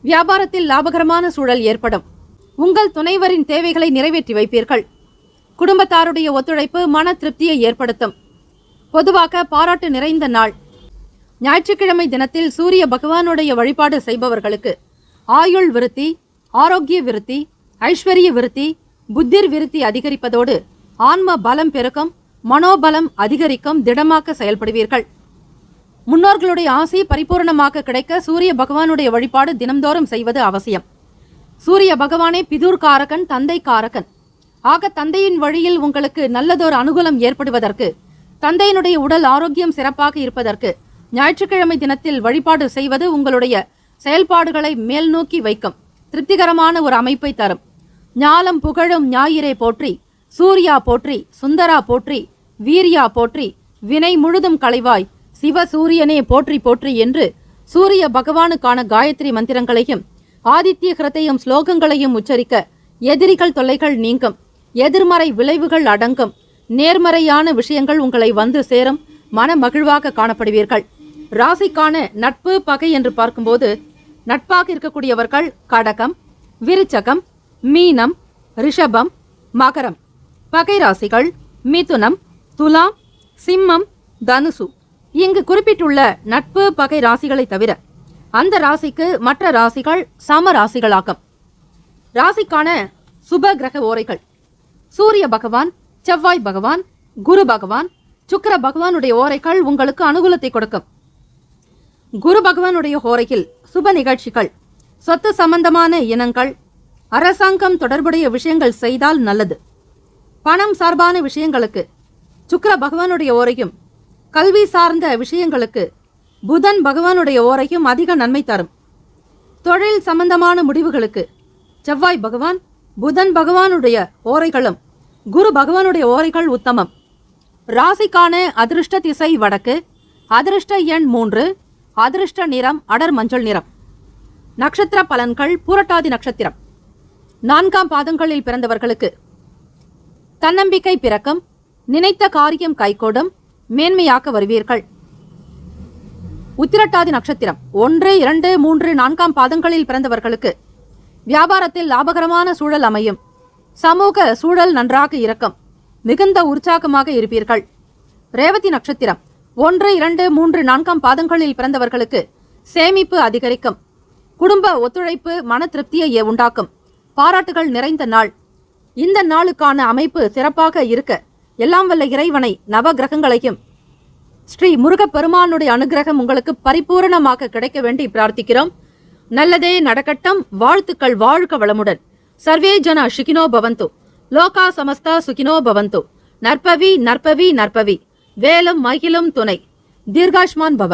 வியாபாரத்தில் லாபகரமான சூழல் ஏற்படும். உங்கள் துணைவரின் தேவைகளை நிறைவேற்றி வைப்பீர்கள். குடும்பத்தாருடைய ஒத்துழைப்பு மன திருப்தியை ஏற்படுத்தும். பொதுவாக பாராட்டு நிறைந்த நாள். ஞாயிற்றுக்கிழமை தினத்தில் சூரிய பகவானுடைய வழிபாடு செய்பவர்களுக்கு ஆயுள் விருத்தி, ஆரோக்கிய விருத்தி, ஐஸ்வர்ய விருத்தி, புத்திர் விருத்தி அதிகரிப்பதோடு ஆன்ம பலம் பெருக்கும், மனோபலம் அதிகரிக்கும். திடமாக செயல்படுவீர்கள். முன்னோர்களுடைய ஆசை பரிபூர்ணமாக கிடைக்க சூரிய பகவானுடைய வழிபாடு தினம்தோறும் செய்வது அவசியம். சூரிய பகவானே பிதுர்காரகன், தந்தை காரகன். ஆக தந்தையின் வழியில் உங்களுக்கு நல்லதொரு அனுகூலம் ஏற்படுவதற்கு, தந்தையினுடைய உடல் ஆரோக்கியம் சிறப்பாக இருப்பதற்கு ஞாயிற்றுக்கிழமை தினத்தில் வழிபாடு செய்வது உங்களுடைய செயல்பாடுகளை மேல் நோக்கி வைக்கும். திருப்திகரமான ஒரு அமைப்பை தரும். ஞாலம் புகழும் ஞாயிறே போற்றி, சூர்யா போற்றி, சுந்தரா போற்றி, வீரியா போற்றி, வினை முழுதும் களைவாய், சிவ சூரியனே போற்றி போற்றி என்று சூரிய பகவானுக்கான காயத்ரி மந்திரங்களையும் ஆதித்ய கிருத்தையும் ஸ்லோகங்களையும் உச்சரிக்க எதிரிகள் தொல்லைகள் நீங்கும். எதிர்மறை விளைவுகள் அடங்கும். நேர்மறையான விஷயங்கள் உங்களை வந்து சேரும். மன மகிழ்வாக காணப்படுவீர்கள். ராசிக்கான நட்பு பகை என்று பார்க்கும்போது, நட்பாக இருக்கக்கூடியவர்கள் கடகம், விருச்சகம், மீனம், ரிஷபம், மகரம். பகை ராசிகள் மிதுனம், துலாம், சிம்மம், தனுசு. இங்கு குறிப்பிட்டுள்ள நட்பு பகை ராசிகளை தவிர அந்த ராசிக்கு மற்ற ராசிகள் சம ராசிகளாகும். ராசிக்கான சுப கிரக ஓரைகள்: சூரிய பகவான், செவ்வாய் பகவான், குரு பகவான், சுக்கிர பகவானுடைய ஓரைகள் உங்களுக்கு அனுகூலத்தை கொடுக்கும். குரு பகவானுடைய ஓரையில் சுப நிகழ்ச்சிகள், சொத்து சம்பந்தமான இனங்கள், அரசாங்கம் தொடர்புடைய விஷயங்கள் செய்தால் நல்லது. பணம் சார்பான விஷயங்களுக்கு சுக்கிர பகவானுடைய ஓரையும், கல்வி சார்ந்த விஷயங்களுக்கு புதன் பகவானுடைய ஓரையும் அதிக நன்மை தரும். தொழில் சம்பந்தமான முடிவுகளுக்கு செவ்வாய் பகவான், புதன் பகவானுடைய ஓரைகளும் குரு பகவானுடைய ஓரைகள் உத்தமம். ராசிக்கான அதிர்ஷ்ட திசை வடக்கு. அதிர்ஷ்ட எண் 3. அதிர்ஷ்ட நிறம் அடர் மஞ்சள் நிறம். நட்சத்திர பலன்கள்: பூரட்டாதி நட்சத்திரம் 4ஆம் பாதங்களில் பிறந்தவர்களுக்கு தன்னம்பிக்கை பிறக்கும். நினைத்த காரியம் கைகூடும். மேன்மையாக்க வருவீர்கள். உத்திரட்டாதி நட்சத்திரம் 1, 2, 3, 4ஆம் பாதங்களில் பிறந்தவர்களுக்கு வியாபாரத்தில் லாபகரமான சூழல் அமையும். சமூக சூழல் நன்றாக இருக்கும். மிகுந்த உற்சாகமாக இருப்பீர்கள். ரேவதி நட்சத்திரம் 1, 2, 3, 4ஆம் பாதங்களில் பிறந்தவர்களுக்கு சேமிப்பு அதிகரிக்கும். குடும்ப ஒத்துழைப்பு மன திருப்தியை உண்டாக்கும். பாராட்டுகள் நிறைந்த நாள். இந்த நாளுக்கான அமைப்பு சிறப்பாக இருக்க எல்லாம் வல்ல இறைவனை, நவ கிரகங்களையும், ஸ்ரீ முருகப்பெருமானுடைய அனுகிரகம் உங்களுக்கு பரிபூரணமாக கிடைக்க வேண்டி பிரார்த்திக்கிறோம். நல்லதே நடக்கட்டும். வாழ்த்துக்கள். வாழ்க வளமுடன். சர்வே ஜன சுகினோ பவந்து. லோகா சமஸ்தா சுகினோ பவந்து. நற்பவி நற்பவி நற்பவி. வேலும் மகிழும் துணை. தீர்காஷ்மான் பவ.